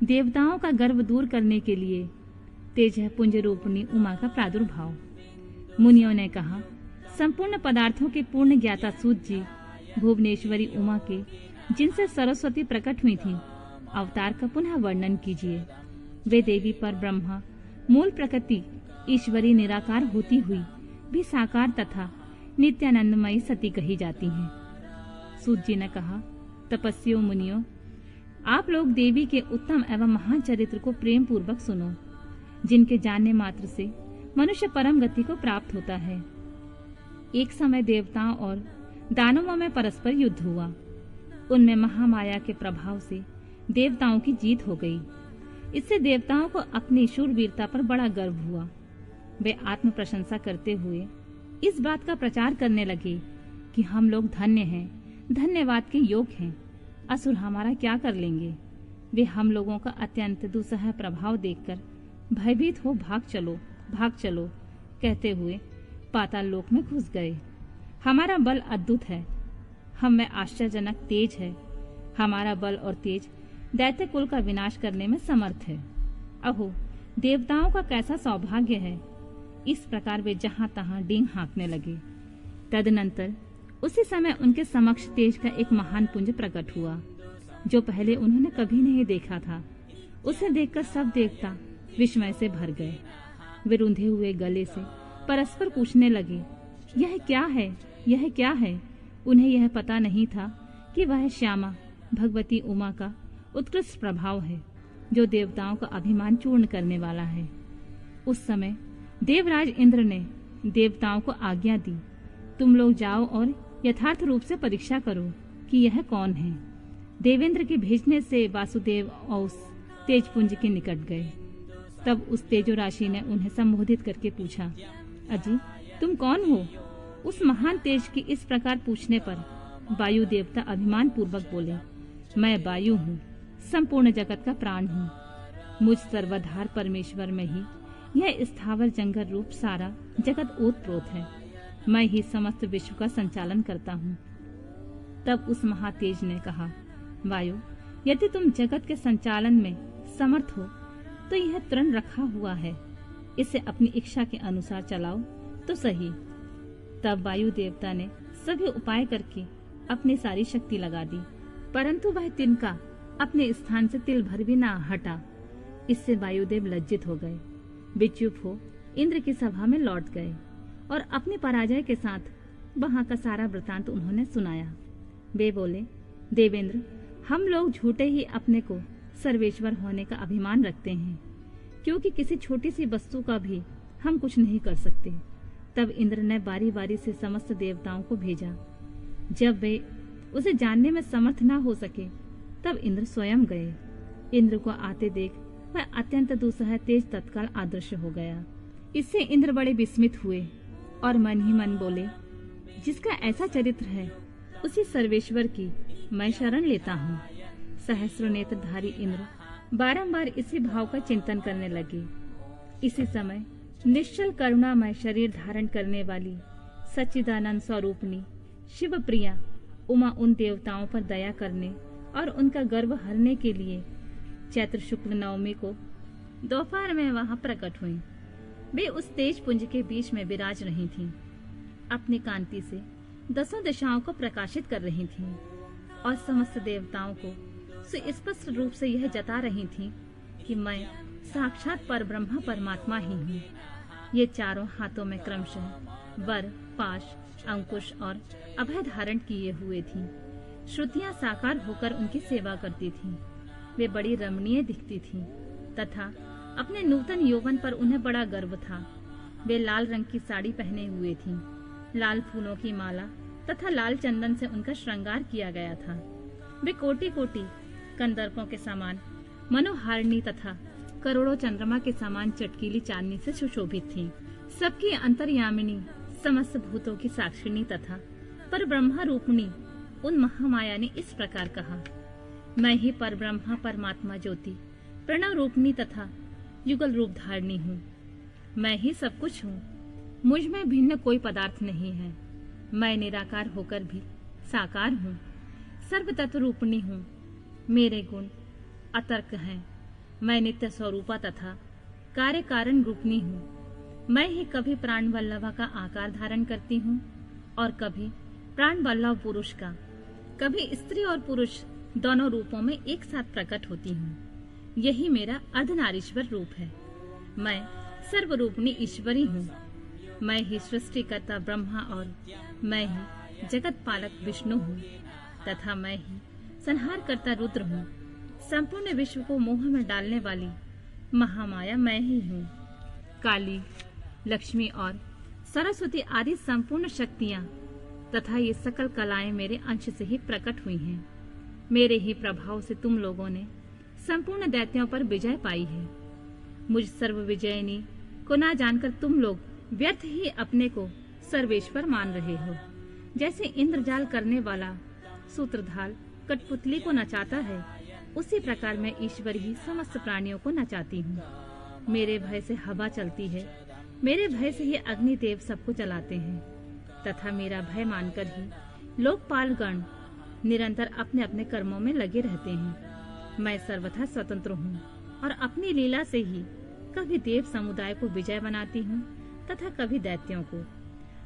देवताओं का गर्व दूर करने के लिए तेजः पुंज रूपिणी उमा का प्रादुर्भाव। मुनियों ने कहा, संपूर्ण पदार्थों के पूर्ण ज्ञाता सूत जी, भुवनेश्वरी उमा के जिनसे सरस्वती प्रकट हुई थी, अवतार का पुनः वर्णन कीजिए। वे देवी पर ब्रह्मा मूल प्रकृति ईश्वरी निराकार होती हुई भी साकार तथा नित्यानंदमयी सती कही जाती हैं। सूत जी ने कहा, तपस्वियों मुनियों, आप लोग देवी के उत्तम एवं महान चरित्र को प्रेम पूर्वक सुनो, जिनके जानने मात्र से मनुष्य परम गति को प्राप्त होता है। एक समय देवताओं और दानवों में परस्पर युद्ध हुआ। उनमें महामाया के प्रभाव से देवताओं की जीत हो गई। इससे देवताओं को अपनी शूरवीरता पर बड़ा गर्व हुआ। वे आत्म प्रशंसा करते हुए इस बात का प्रचार करने लगे कि हम लोग धन्य हैं, धन्यवाद के योग्य हैं, असुर हमारा क्या कर लेंगे। वे हम लोगों का अत्यंत दुस्सह प्रभाव देखकर भयभीत हो भाग चलो कहते हुए पाताल लोक में घुस गए। हमारा बल अद्भुत है, हम में आश्चर्यजनक तेज है। हमारा बल और तेज दैत्य कुल का विनाश करने में समर्थ है। अहो, देवताओं का कैसा सौभाग्य है। इस प्रकार वे जहां तहां डींग हाँकने लगे। तदनंतर उसी समय उनके समक्ष तेज का एक महान पुंज प्रकट हुआ, जो पहले उन्होंने कभी नहीं देखा था। उसे देखकर सब देवता विस्मय से भर गए। वे रुंधे हुए गले से परस्पर पूछने लगे, यह क्या है, यह क्या है। उन्हें यह पता नहीं था कि वह श्यामा भगवती उमा का उत्कृष्ट प्रभाव है, जो देवताओं का अभिमान चूर्ण करने वाला है। उस समय देवराज इंद्र ने देवताओं को आज्ञा दी, तुम लोग जाओ और यथार्थ रूप से परीक्षा करो कि यह कौन है। देवेंद्र के भेजने से वासुदेव औस तेजपुंज के निकट गए। तब उस तेजो राशि ने उन्हें संबोधित करके पूछा, अजी तुम कौन हो। उस महान तेज की इस प्रकार पूछने पर वायु देवता अभिमान पूर्वक बोले, मैं वायु हूँ, संपूर्ण जगत का प्राण हूँ। मुझ सर्वधार परमेश्वर में ही यह स्थावर जंगल रूप सारा जगत ओतप्रोत है। मैं ही समस्त विश्व का संचालन करता हूँ। तब उस महातेज ने कहा, वायु, यदि तुम जगत के संचालन में समर्थ हो तो यह तृण रखा हुआ है, इसे अपनी इच्छा के अनुसार चलाओ तो सही। तब वायु देवता ने सभी उपाय करके अपनी सारी शक्ति लगा दी, परंतु वह तिनका अपने स्थान से तिल भर भी ना हटा। इससे वायुदेव लज्जित हो गए। वे चुप हो इंद्र की सभा में लौट गए और अपनी पराजय के साथ वहां का सारा वृतांत उन्होंने सुनाया। वे बोले, देवेंद्र, हम लोग झूठे ही अपने को सर्वेश्वर होने का अभिमान रखते हैं, क्योंकि किसी छोटी सी वस्तु का भी हम कुछ नहीं कर सकते। तब इंद्र ने बारी बारी से समस्त देवताओं को भेजा। जब वे उसे जानने में समर्थ न हो सके, तब इंद्र स्वयं गए। इंद्र को आते देख वह अत्यंत दुस्सह तेज तत्काल अदृश्य हो गया। इससे इंद्र बड़े विस्मित हुए और मन ही मन बोले, जिसका ऐसा चरित्र है उसी सर्वेश्वर की मैं शरण लेता हूँ। सहस्र नेत्रधारी इंद्र बारंबार इसी भाव का चिंतन करने लगे। इसी समय निश्चल करुणामय शरीर धारण करने वाली सच्चिदानंद स्वरूपिणी शिव प्रिया उमा उन देवताओं पर दया करने और उनका गर्व हरने के लिए चैत्र शुक्ल नवमी को दोपहर में वहां प्रकट हुई। वे उस तेज पुंज के बीच में विराज रही थीं, अपनी कांति से दसों दिशाओं को प्रकाशित कर रही थीं और समस्त देवताओं को सुस्पष्ट रूप से यह जता रही थीं कि मैं साक्षात परब्रह्म परमात्मा ही हूँ। ये चारों हाथों में क्रमशः वर, पाश, अंकुश और अभय धारण किए हुए थीं। श्रुतियां साकार होकर उनकी सेवा करती थीं। वे बड़ी रमणीय दिखती थीं तथा अपने नूतन यौवन पर उन्हें बड़ा गर्व था। वे लाल रंग की साड़ी पहने हुए थीं। लाल फूलों की माला तथा लाल चंदन से उनका श्रृंगार किया गया था। वे कोटि कोटि कंदर्पों के समान मनोहारिणी तथा करोड़ों चंद्रमा के समान चटकीली चांदनी से सुशोभित थीं। सबकी अंतर्यामिनी, समस्त भूतों की साक्षिणी तथा पर ब्रह्मा रूपिणी उन महामाया ने इस प्रकार कहा, मैं ही पर ब्रह्मा परमात्मा ज्योति प्रणव रूपिणी तथा युगल रूप धारिणी हूँ। मैं ही सब कुछ हूँ, मुझ में भिन्न कोई पदार्थ नहीं है। मैं निराकार होकर भी साकार हूँ, सर्व तत्व रूपिणी हूँ। मेरे गुण अतर्क हैं, मैं नित्य स्वरूपा तथा कार्य कारण रूपनी हूँ। मैं ही कभी प्राण वल्लभा का आकार धारण करती हूँ और कभी प्राण वल्लभ पुरुष का, कभी स्त्री और पुरुष दोनों रूपों में एक साथ प्रकट होती हूँ। यही मेरा अर्धनारीश्वर रूप है। मैं सर्वरूपणी ईश्वरी हूँ। मैं ही सृष्टिकर्ता ब्रह्मा और मैं ही जगत पालक विष्णु हूँ तथा मैं ही संहारकर्ता रुद्र हूँ। संपूर्ण विश्व को मोह में डालने वाली महामाया मैं ही हूँ। काली, लक्ष्मी और सरस्वती आदि संपूर्ण शक्तियाँ तथा ये सकल कलाएं मेरे अंश से ही प्रकट हुई हैं। मेरे ही प्रभाव से तुम लोगों ने संपूर्ण दैत्यों पर विजय पाई है। मुझ सर्व विजयनी को ना जानकर तुम लोग व्यर्थ ही अपने को सर्वेश्वर मान रहे हो। जैसे इंद्रजाल करने वाला सूत्रधार कठपुतली को नचाता है, उसी प्रकार मैं ईश्वर ही समस्त प्राणियों को नचाती हूँ। मेरे भय से हवा चलती है, मेरे भय से ही अग्निदेव सबको चलाते हैं तथा मेरा भय मानकर ही लोकपालगण निरंतर अपने अपने कर्मों में लगे रहते हैं। मैं सर्वथा स्वतंत्र हूँ और अपनी लीला से ही कभी देव समुदाय को विजय बनाती हूँ तथा कभी दैत्यों को।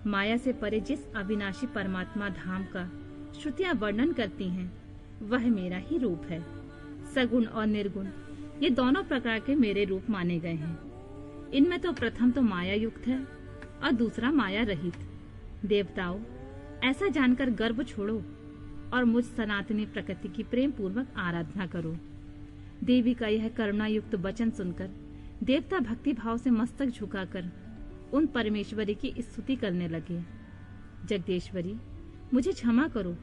माया से परे जिस अविनाशी परमात्मा धाम का श्रुतियां वर्णन करती हैं, वह मेरा ही रूप है। सगुण और निर्गुण ये दोनों प्रकार के मेरे रूप माने गए हैं। इनमें तो प्रथम तो माया युक्त है और दूसरा माया रहित। देवताओं, ऐसा जानकर गर्व छोड़ो और मुझ सनातनी प्रकृति की प्रेम पूर्वक आराधना करो। देवी का यह करुणा युक्त वचन सुनकर देवता भक्ति भाव से मस्तक झुकाकर उन परमेश्वरी की स्तुति करने लगे। जगदेश्वरी, मुझे क्षमा करो।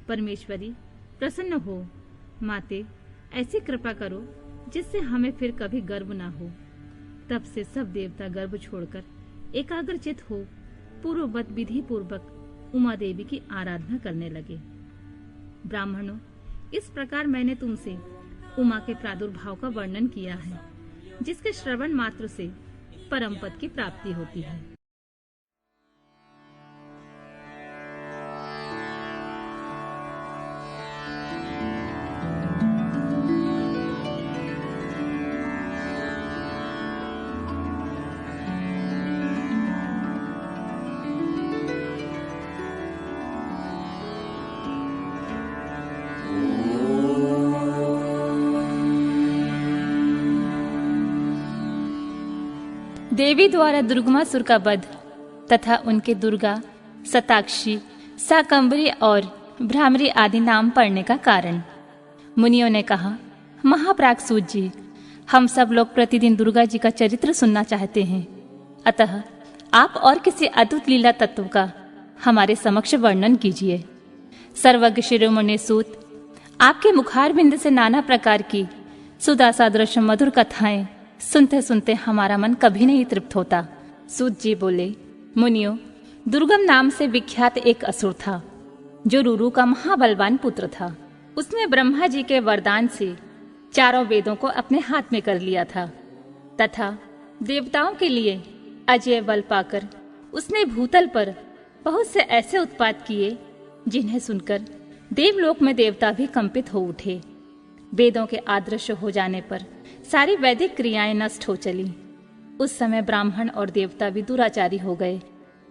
परमेश्वरी, प्रसन्न हो। माते, ऐसी कृपा करो जिससे हमें फिर कभी गर्व ना हो। तब से सब देवता गर्व छोड़कर एकाग्रचित हो पूर्ववत विधि पूर्वक उमा देवी की आराधना करने लगे। ब्राह्मणों, इस प्रकार मैंने तुमसे उमा के प्रादुर्भाव का वर्णन किया है, जिसके श्रवण मात्र से परम पद की प्राप्ति होती है। देवी द्वारा दुर्गमासुर का वध तथा उनके दुर्गा, सताक्षी, साकंबरी और भ्रामरी आदि नाम पड़ने का कारण। मुनियों ने कहा, महाप्रागसूत जी, हम सब लोग प्रतिदिन दुर्गा जी का चरित्र सुनना चाहते हैं, अतः आप और किसी अद्भुत लीला तत्व का हमारे समक्ष वर्णन कीजिए। सर्वज्ञ शिरोमणि सूत, आपके मुखारबिंद से नाना प्रकार की सुधा सादृश मधुर कथाएं सुनते सुनते हमारा मन कभी नहीं तृप्त होता। सूत जी बोले, मुनियों, दुर्गम नाम से विख्यात एक असुर था जो रुरु का महाबलवान पुत्र था। उसने ब्रह्मा जी के वरदान से चारों वेदों को अपने हाथ में कर लिया था तथा देवताओं के लिए अजय बल पाकर उसने भूतल पर बहुत से ऐसे उत्पात किए जिन्हें सुनकर देवलोक में देवता भी कंपित हो उठे। वेदों के अदृश्य हो जाने पर सारी वैदिक क्रियाएं नष्ट हो चली। उस समय ब्राह्मण और देवता भी दुराचारी हो गए।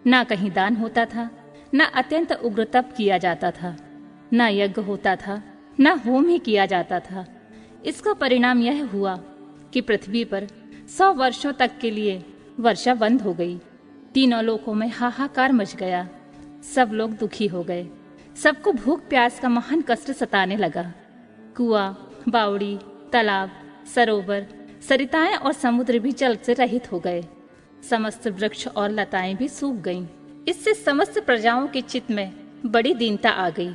ना कहीं दान होता था, न अत्यंत उग्र तप किया जाता था, न यज्ञ होता था, न होम ही किया जाता था। इसका परिणाम यह हुआ कि पृथ्वी पर 100 वर्षों तक के लिए वर्षा बंद हो गई। तीनों लोकों में हाहाकार मच गया। सब लोग दुखी हो गए। सबको भूख प्यास का महान कष्ट सताने लगा। कुआं, बावड़ी, तालाब, सरोवर, सरिताएं और समुद्र भी जल से रहित हो गए। समस्त वृक्ष और लताएं भी सूख गईं। इससे समस्त प्रजाओं के चित्त में बड़ी दीनता आ गई।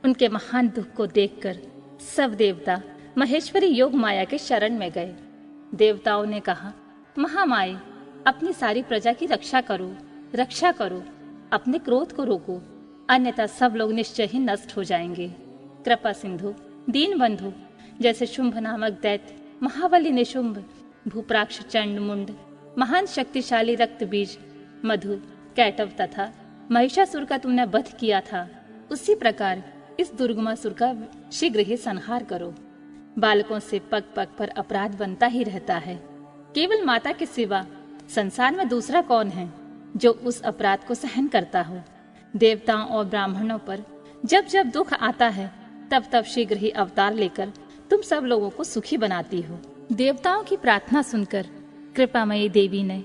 उनके महान दुख को देखकर सब देवता महेश्वरी योग माया के शरण में गए। देवताओं ने कहा, महामाये, अपनी सारी प्रजा की रक्षा करो, अपने क्रोध को रोको, अन्यथा सब लोग निश्चय ही नष्ट हो जाएंगे। कृपा सिंधु, दीन बंधु, जैसे शुंभ नामक दैत्य, महाबली निशुंभ, भूप्राक्ष चंड मुंड, महान शक्तिशाली रक्त बीज, मधु, कैटव तथा महिषासुर का तुमने वध किया था, उसी प्रकार इस दुर्गमासुर का शीघ्र ही संहार करो। बालकों से पग पग पर अपराध बनता ही रहता है। केवल माता के सिवा संसार में दूसरा कौन है जो उस अपराध को सहन करता हो। देवताओं और ब्राह्मणों पर जब जब दुख आता है तब तब शीघ्र ही अवतार लेकर तुम सब लोगों को सुखी बनाती हो। देवताओं की प्रार्थना सुनकर कृपामयी देवी ने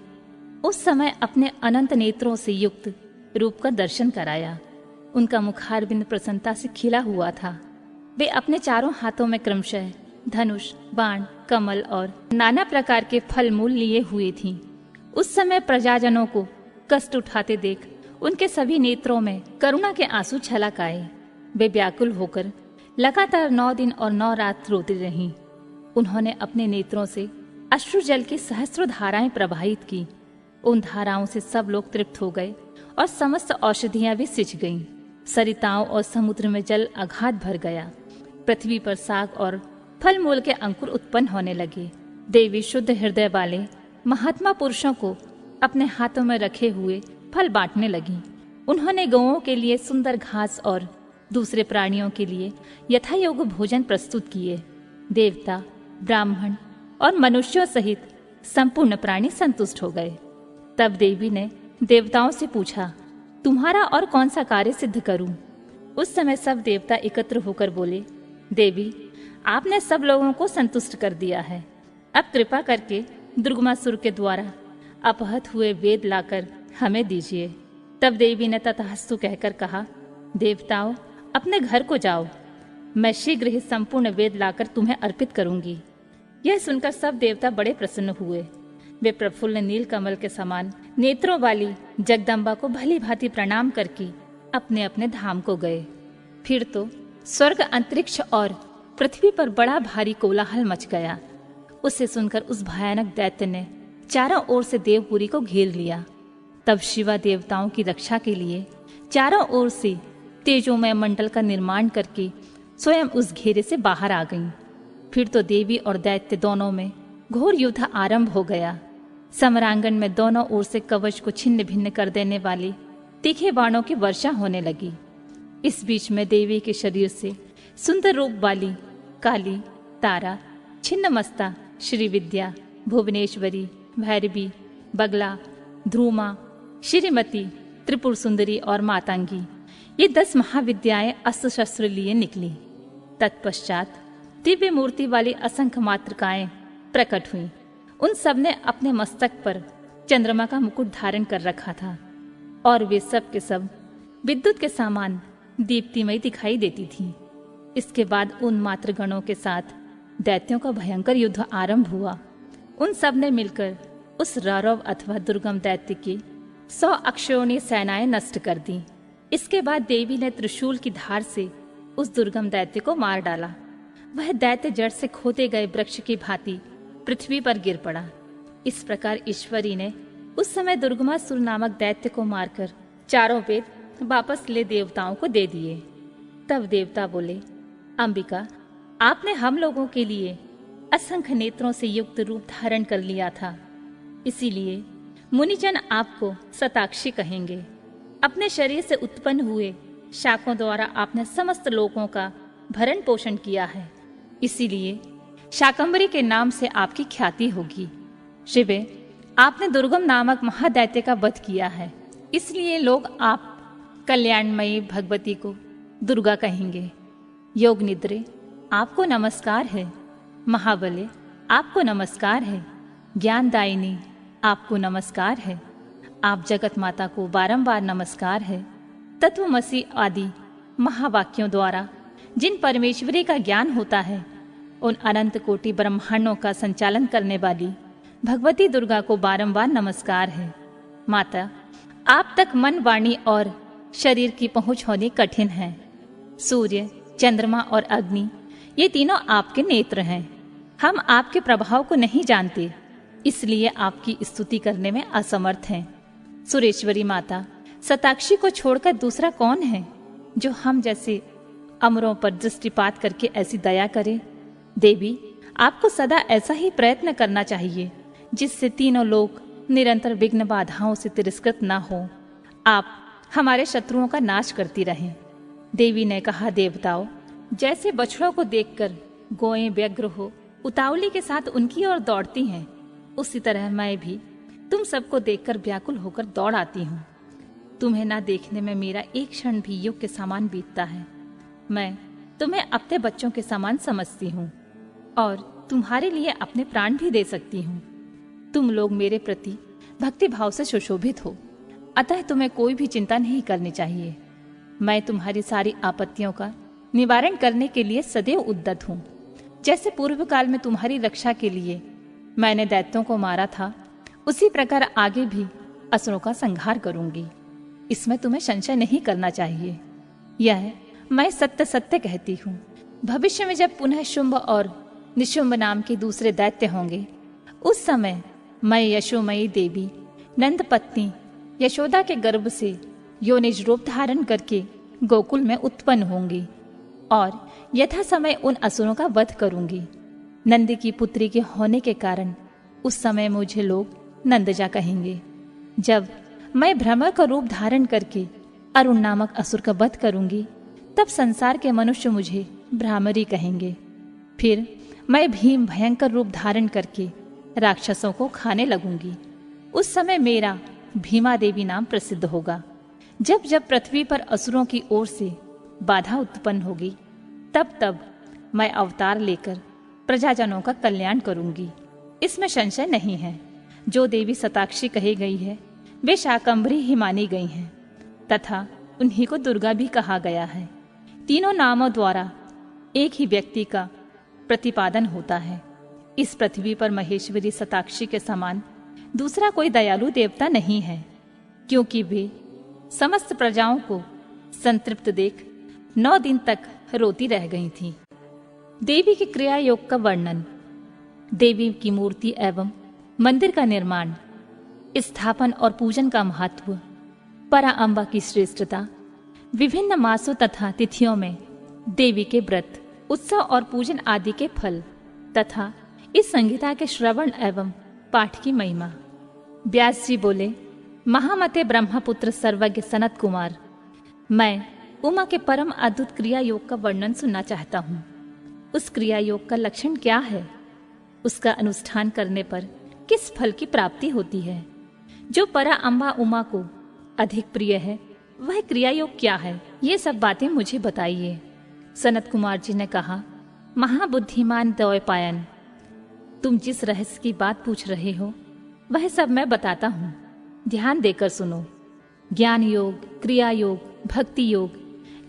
उस समय अपने अनंत नेत्रों से युक्त रूप का दर्शन कराया। उनका मुखारबिंद प्रसन्नता से खिला हुआ था। वे अपने चारों हाथों में क्रमशः धनुष, बाण, कमल और नाना प्रकार के फल मूल लिए हुए थीं। उस समय प्रजाजनों को कष्ट उठाते देख उनके सभी नेत्रों में करुणा के आंसू छलक आए। वे व्याकुल होकर लगातार 9 दिन और 9 रात रोती रहीं। उन्होंने अपने नेत्रों से अश्रु जल की सहस्रों धाराएं प्रवाहित की। उन धाराओं से सब लोग तृप्त हो गए और समस्त औषधियां भी सिंच गईं। सरिताओं और समुद्र में जल अगाध भर गया। पृथ्वी पर साग और फल मूल के अंकुर उत्पन्न होने लगे। देवी शुद्ध हृदय वाले महात्मा पुरुषों को अपने हाथों में रखे हुए फल बांटने लगी। उन्होंने गौओं के लिए सुंदर घास और दूसरे प्राणियों के लिए यथायोग्य भोजन प्रस्तुत किए। देवता, ब्राह्मण और मनुष्यों सहित संपूर्ण प्राणी संतुष्ट हो गए। तब देवी ने देवताओं से पूछा, तुम्हारा और कौन सा कार्य सिद्ध करूं? उस समय सब देवता एकत्र होकर बोले, देवी, आपने सब लोगों को संतुष्ट कर दिया है। अब कृपा करके दुर्गमासुर के द्वारा अपहत हुए वेद लाकर हमें दीजिए। तब देवी ने तथास्तु कहकर कहा, देवताओं, अपने घर को जाओ। मैं शीघ्र ही संपूर्ण वेद लाकर तुम्हें अर्पित करूंगी। यह सुनकर सब देवता बड़े प्रसन्न हुए। वे प्रफुल्ल नील कमल के समान नेत्रों वाली जगदम्बा को भली भांति प्रणाम करके अपने अपने धाम को गए। फिर तो स्वर्ग, अंतरिक्ष और पृथ्वी पर बड़ा भारी कोलाहल मच गया। उसे सुनकर उस भयानक दैत्य ने चारों ओर से देवपुरी को घेर लिया। तब शिवा देवताओं की रक्षा के लिए चारों ओर से तेजोमय मंडल का निर्माण करके स्वयं उस घेरे से बाहर आ गईं। फिर तो देवी और दैत्य दोनों में घोर युद्ध आरंभ हो गया। समरांगन में दोनों ओर से कवच को छिन्न भिन्न कर देने वाली तीखे बाणों की वर्षा होने लगी। इस बीच में देवी के शरीर से सुंदर रूप वाली काली, तारा, छिन्नमस्ता, श्रीविद्या, भुवनेश्वरी, भैरवी, बगला, ध्रुमा, श्रीमती, त्रिपुर सुंदरी और मातंगी, ये 10 महाविद्याएं अस्त्र शस्त्र लिए निकली। तत्पश्चात दिव्य मूर्ति वाली असंख्य मातृकाएं प्रकट हुई। उन सब ने अपने मस्तक पर चंद्रमा का मुकुट धारण कर रखा था और वे सब के सब विद्युत के समान दीप्तिमयी दिखाई देती थीं। इसके बाद उन मातृगणों के साथ दैत्यों का भयंकर युद्ध आरंभ हुआ। उन सब ने मिलकर उस रौरव अथवा दुर्गम दैत्य की 100 अक्षौणी सेनाएं नष्ट कर दी। इसके बाद देवी ने त्रिशूल की धार से उस दुर्गम दैत्य को मार डाला। वह दैत्य जड़ से खोदे गए वृक्ष की भांति पृथ्वी पर गिर पड़ा। इस प्रकार ईश्वरी ने उस समय दुर्गमासुर नामक दैत्य को मारकर चारों वेद वापस ले देवताओं को दे दिए। तब देवता बोले, अंबिका, आपने हम लोगों के लिए असंख्य नेत्रों से युक्त रूप धारण कर लिया था, इसीलिए मुनिजन आपको शताक्षी कहेंगे। अपने शरीर से उत्पन्न हुए शाखों द्वारा आपने समस्त लोगों का भरण पोषण किया है, इसीलिए शाकंभरी के नाम से आपकी ख्याति होगी। शिवे, आपने दुर्गम नामक महादैत्य का वध किया है, इसलिए लोग आप कल्याणमयी भगवती को दुर्गा कहेंगे। योग निद्रे, आपको नमस्कार है। महाबले, आपको नमस्कार है। ज्ञानदायिनी, आपको नमस्कार है। आप जगत माता को बारंबार नमस्कार है। तत्वमसि आदि महावाक्यों द्वारा जिन परमेश्वरी का ज्ञान होता है, उन अनंत कोटि ब्रह्मांडों का संचालन करने वाली भगवती दुर्गा को बारंबार नमस्कार है। माता, आप तक मन, वाणी और शरीर की पहुंच होनी कठिन है। सूर्य, चंद्रमा और अग्नि, ये तीनों आपके नेत्र हैं। हम आपके प्रभाव को नहीं जानते, इसलिए आपकी स्तुति करने में असमर्थ हैं। सुरेश्वरी माता, शताक्षी को छोड़कर दूसरा कौन है जो हम जैसे अमरों पर दृष्टिपात करके ऐसी दया करे? देवी, आपको सदा ऐसा ही प्रयत्न करना चाहिए जिससे तीनों लोग निरंतर विघ्न बाधाओं से तिरस्कृत न हो। आप हमारे शत्रुओं का नाश करती रहें। देवी ने कहा, देवताओं, जैसे बछड़ों को देखकर गोएं व्यग्र हो उतावली के साथ उनकी ओर दौड़ती हैं, उसी तरह मैं भी तुम सबको देखकर व्याकुल होकर दौड़ आती हूँ। तुम्हें ना देखने में मेरा एक क्षण भी युग के समान बीतता है। मैं तुम्हें अपने बच्चों के समान समझती हूँ और तुम्हारे लिए अपने प्राण भी दे सकती हूँ। तुम लोग मेरे प्रति भक्ति भाव से सुशोभित हो, अतः तुम्हें कोई भी चिंता नहीं करनी चाहिए। मैं तुम्हारी सारी आपत्तियों का निवारण करने के लिए सदैव उद्यत हूँ। जैसे पूर्व काल में तुम्हारी रक्षा के लिए मैंने दैत्यों को मारा था, उसी प्रकार आगे भी असुरों का संहार करूंगी। इसमें तुम्हें संशय नहीं करना चाहिए। यह मैं सत्य सत्य कहती हूँ। भविष्य में जब पुनः शुंभ और निशुंभ नाम के दूसरे दैत्य होंगे, उस समय मैं यशोमयी देवी नंद पत्नी यशोदा के गर्भ से योनिज रूप धारण करके गोकुल में उत्पन्न होंगी और यथा समय उन असुरों का वध करूंगी। नंद की पुत्री के होने के कारण उस समय मुझे लोग नंदजा कहेंगे। जब मैं भ्रमर का रूप धारण करके अरुण नामक असुर का वध करूंगी, तब संसार के मनुष्य मुझे भ्रामरी कहेंगे। फिर मैं भीम भयंकर रूप धारण करके राक्षसों को खाने लगूंगी। उस समय मेरा भीमा देवी नाम प्रसिद्ध होगा। जब जब पृथ्वी पर असुरों की ओर से बाधा उत्पन्न होगी, तब तब मैं अवतार लेकर प्रजाजनों का कल्याण करूंगी। इसमें संशय नहीं है। जो देवी शताक्षी कही गई है, वे शाकंभरी ही मानी गई हैं तथा उन्हीं को दुर्गा भी कहा गया है। तीनों नामों द्वारा एक ही व्यक्ति का प्रतिपादन होता है। इस पृथ्वी पर महेश्वरी शताक्षी के समान दूसरा कोई दयालु देवता नहीं है, क्योंकि वे समस्त प्रजाओं को संतृप्त देख 9 दिन तक रोती रह गई थी। देवी के क्रिया योग का वर्णन, देवी की मूर्ति एवं मंदिर का निर्माण, स्थापन और पूजन का महत्व, परा अम्बा की श्रेष्ठता, विभिन्न मासों तथा तिथियों में देवी के व्रत, उत्सव और पूजन आदि के फल तथा इस संहिता के श्रवण एवं पाठ की महिमा। व्यास जी बोले, महामते ब्रह्मपुत्र सर्वज्ञ सनत कुमार, मैं उमा के परम अद्भुत क्रिया योग का वर्णन सुनना चाहता हूँ। उस क्रिया योग का लक्षण क्या है? उसका अनुष्ठान करने पर किस फल की प्राप्ति होती है? जो परा अम्बा उमा को अधिक प्रिय है, वह क्रिया योग क्या है? ये सब बातें मुझे बताइए। सनत कुमार जी ने कहा, महाबुद्धिमान द्वैपायन, तुम जिस रहस्य की बात पूछ रहे हो, वह सब मैं बताता हूँ। ध्यान देकर सुनो। ज्ञान योग, क्रिया योग, भक्ति योग,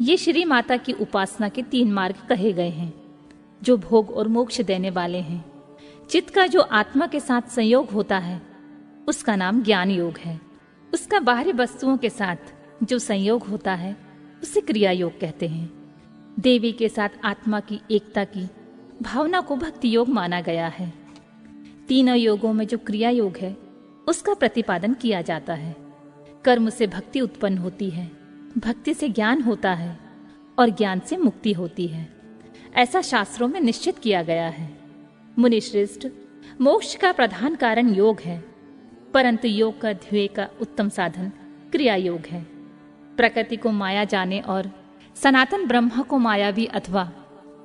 ये श्री माता की उपासना के 3 मार्ग कहे गए हैं, जो भोग और मोक्ष देने वाले हैं। चित्त का जो आत्मा के साथ संयोग होता है, उसका नाम ज्ञान योग है। उसका बाहरी वस्तुओं के साथ जो संयोग होता है, उसे क्रिया योग कहते हैं। देवी के साथ आत्मा की एकता की भावना को भक्ति योग माना गया है। तीनों योगों में जो क्रिया योग है, उसका प्रतिपादन किया जाता है। कर्म से भक्ति उत्पन्न होती है, भक्ति से ज्ञान होता है और ज्ञान से मुक्ति होती है। ऐसा शास्त्रों में निश्चित किया गया है। मुनिश्रेष्ठ, मोक्ष का प्रधान कारण योग है, परंतु योग का ध्येय का उत्तम साधन क्रिया योग है। प्रकृति को माया जाने और सनातन ब्रह्म को मायावी अथवा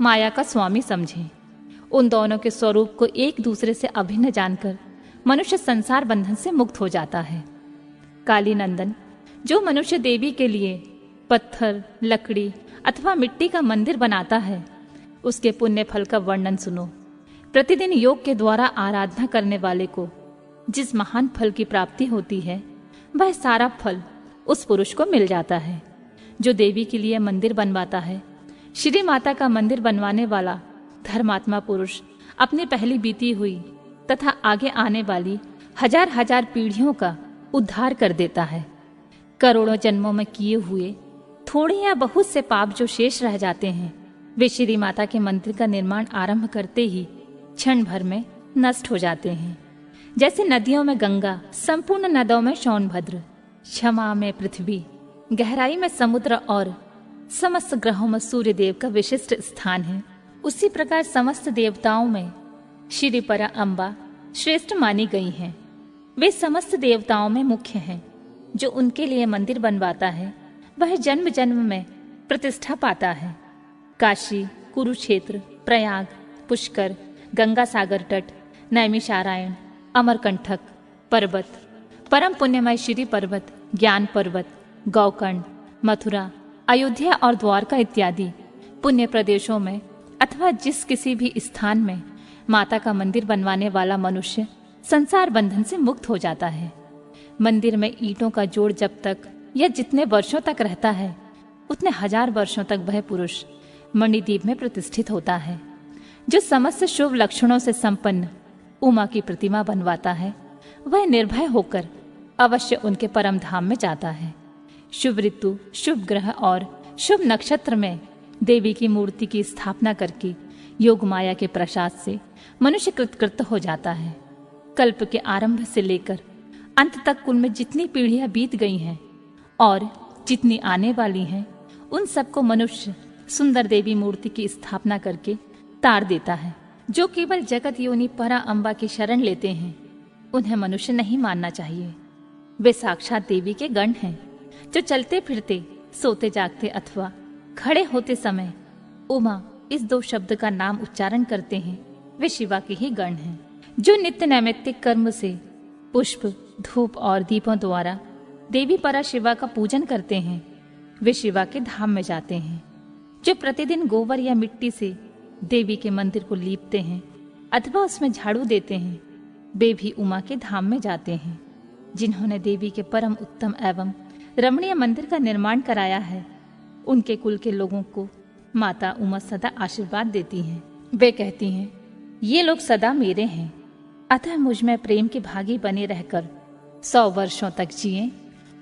माया का स्वामी समझें। उन दोनों के स्वरूप को एक दूसरे से अभिन्न जानकर मनुष्य संसार बंधन से मुक्त हो जाता है। काली नंदन, जो मनुष्य देवी के लिए पत्थर, लकड़ी अथवा मिट्टी का मंदिर बनाता है, उसके पुण्य फल का वर्णन सुनो। प्रतिदिन योग के द्वारा आराधना करने वाले को जिस महान फल की प्राप्ति होती है, वह सारा फल उस पुरुष को मिल जाता है। जो देवी के लिए मंदिर बनवाता है, श्री माता का मंदिर बनवाने वाला धर्मात्मा पुरुष अपनी पहली बीती हुई तथा आगे आने वाली 1000 पीढ़ियों का उद्धार कर देता है। करोड़ों जन्मों में किए हुए थोड़े या बहुत से पाप जो शेष रह जाते हैं, वे श्री माता के मंदिर का निर्माण आरंभ करते ही क्षण भर में नष्ट हो जाते हैं। जैसे नदियों में गंगा, संपूर्ण नदों में सोनभद्र, क्षमा में पृथ्वी, गहराई में समुद्र और समस्त ग्रहों में सूर्य देव का विशिष्ट स्थान है, उसी प्रकार समस्त देवताओं में श्री परा अम्बा श्रेष्ठ मानी गई हैं। वे समस्त देवताओं में मुख्य हैं। जो उनके लिए मंदिर बनवाता है, वह जन्म जन्म में प्रतिष्ठा पाता है। काशी, कुरुक्षेत्र, प्रयाग, पुष्कर, गंगा सागर तट, नैमिषारण्य, अमरकंटक पर्वत, परम पुण्यमय श्री पर्वत, ज्ञान पर्वत, गौकर्ण, मथुरा, अयोध्या और द्वारका इत्यादि पुण्य प्रदेशों में अथवा जिस किसी भी स्थान में माता का मंदिर बनवाने वाला मनुष्य संसार बंधन से मुक्त हो जाता है। मंदिर में ईंटों का जोड़ जब तक या जितने वर्षों तक रहता है उतने 1000 वर्षों तक वह पुरुष मणिद्वीप में प्रतिष्ठित होता है। जो समस्त शुभ लक्षणों से संपन्न उमा की प्रतिमा बनवाता है वह निर्भय होकर अवश्य उनके परम धाम में जाता है। शुभ ऋतु, शुभ ग्रह और शुभ नक्षत्र में देवी की मूर्ति की स्थापना करके योग माया के प्रसाद से मनुष्य कृतकृत हो जाता है। कल्प के आरंभ से लेकर अंत तक कुल में जितनी पीढ़ियां बीत गई हैं और जितनी आने वाली हैं उन सबको मनुष्य सुंदर देवी मूर्ति की स्थापना करके तार देता है। जो केवल जगत योनि परा अम्बा की शरण लेते हैं उन्हें मनुष्य नहीं मानना चाहिए। वे साक्षात देवी के गण हैं जो चलते फिरते, सोते जागते अथवा खड़े होते समय उमा इस 2 शब्द का नाम उच्चारण करते हैं वे शिवा के ही गण हैं। जो नित्य नैमित्तिक कर्म से पुष्प, धूप और दीपों द्वारा देवी परा शिवा का पूजन करते हैं वे शिवा के धाम में जाते हैं। जो प्रतिदिन गोबर या मिट्टी से देवी के मंदिर को लीपते हैं अथवा उसमें झाड़ू देते हैं वे भी उमा के धाम में जाते हैं। जिन्होंने देवी के परम उत्तम एवं रमणीय मंदिर का निर्माण कराया है उनके कुल के लोगों को माता उमा सदा आशीर्वाद देती हैं। वे कहती हैं, ये लोग सदा मेरे हैं, अतः मुझ में प्रेम के भागी बने रहकर 100 वर्षों तक जिए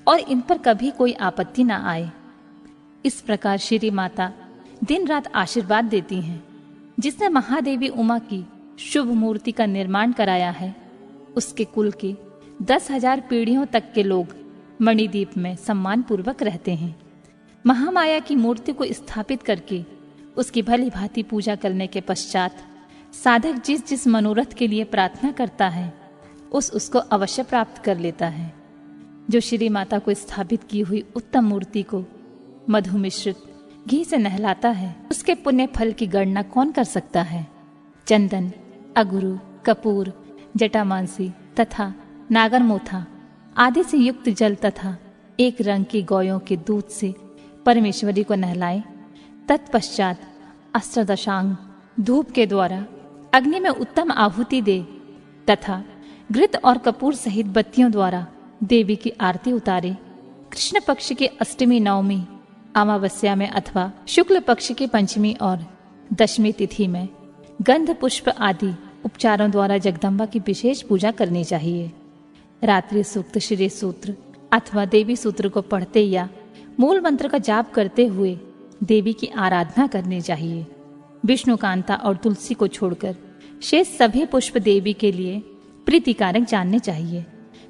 और इन पर कभी कोई आपत्ति न आए। इस प्रकार श्री माता दिन रात आशीर्वाद देती हैं। जिसने महादेवी उमा की शुभ मूर्ति का निर्माण कराया है उसके कुल के 10,000 पीढ़ियों तक के लोग मणिद्वीप में सम्मान पूर्वक रहते हैं। महामाया की मूर्ति को स्थापित करके उसकी भली भांति पूजा करने के पश्चात साधक जिस जिस मनोरथ के लिए प्रार्थना करता है उसको अवश्य प्राप्त कर लेता है। जो श्री माता को स्थापित की हुई उत्तम मूर्ति को मधु मिश्रित घी से नहलाता है उसके पुण्य फल की गणना कौन कर सकता है। चंदन, अगुरु, कपूर, जटामांसी तथा नागरमोथा आदि से युक्त जल तथा एक रंग की गौयों के दूध से परमेश्वरी को नहलाए। तत्पश्चात अष्टदशांग धूप के द्वारा अग्नि में उत्तम आहुति दे तथा घृत और कपूर सहित बत्तियों द्वारा देवी की आरती उतारे। कृष्ण पक्ष की अष्टमी, नवमी, अमावस्या में अथवा शुक्ल पक्ष की पंचमी और दशमी तिथि में गंध पुष्प आदि उपचारों द्वारा जगदम्बा की विशेष पूजा करनी चाहिए। रात्रि सूक्त, श्री सूत्र अथवा देवी सूत्र को पढ़ते या मूल मंत्र का जाप करते हुए देवी की आराधना करनी चाहिए। विष्णुकांता और तुलसी को छोड़कर शेष सभी पुष्प देवी के लिए प्रीतिकारक जानने चाहिए।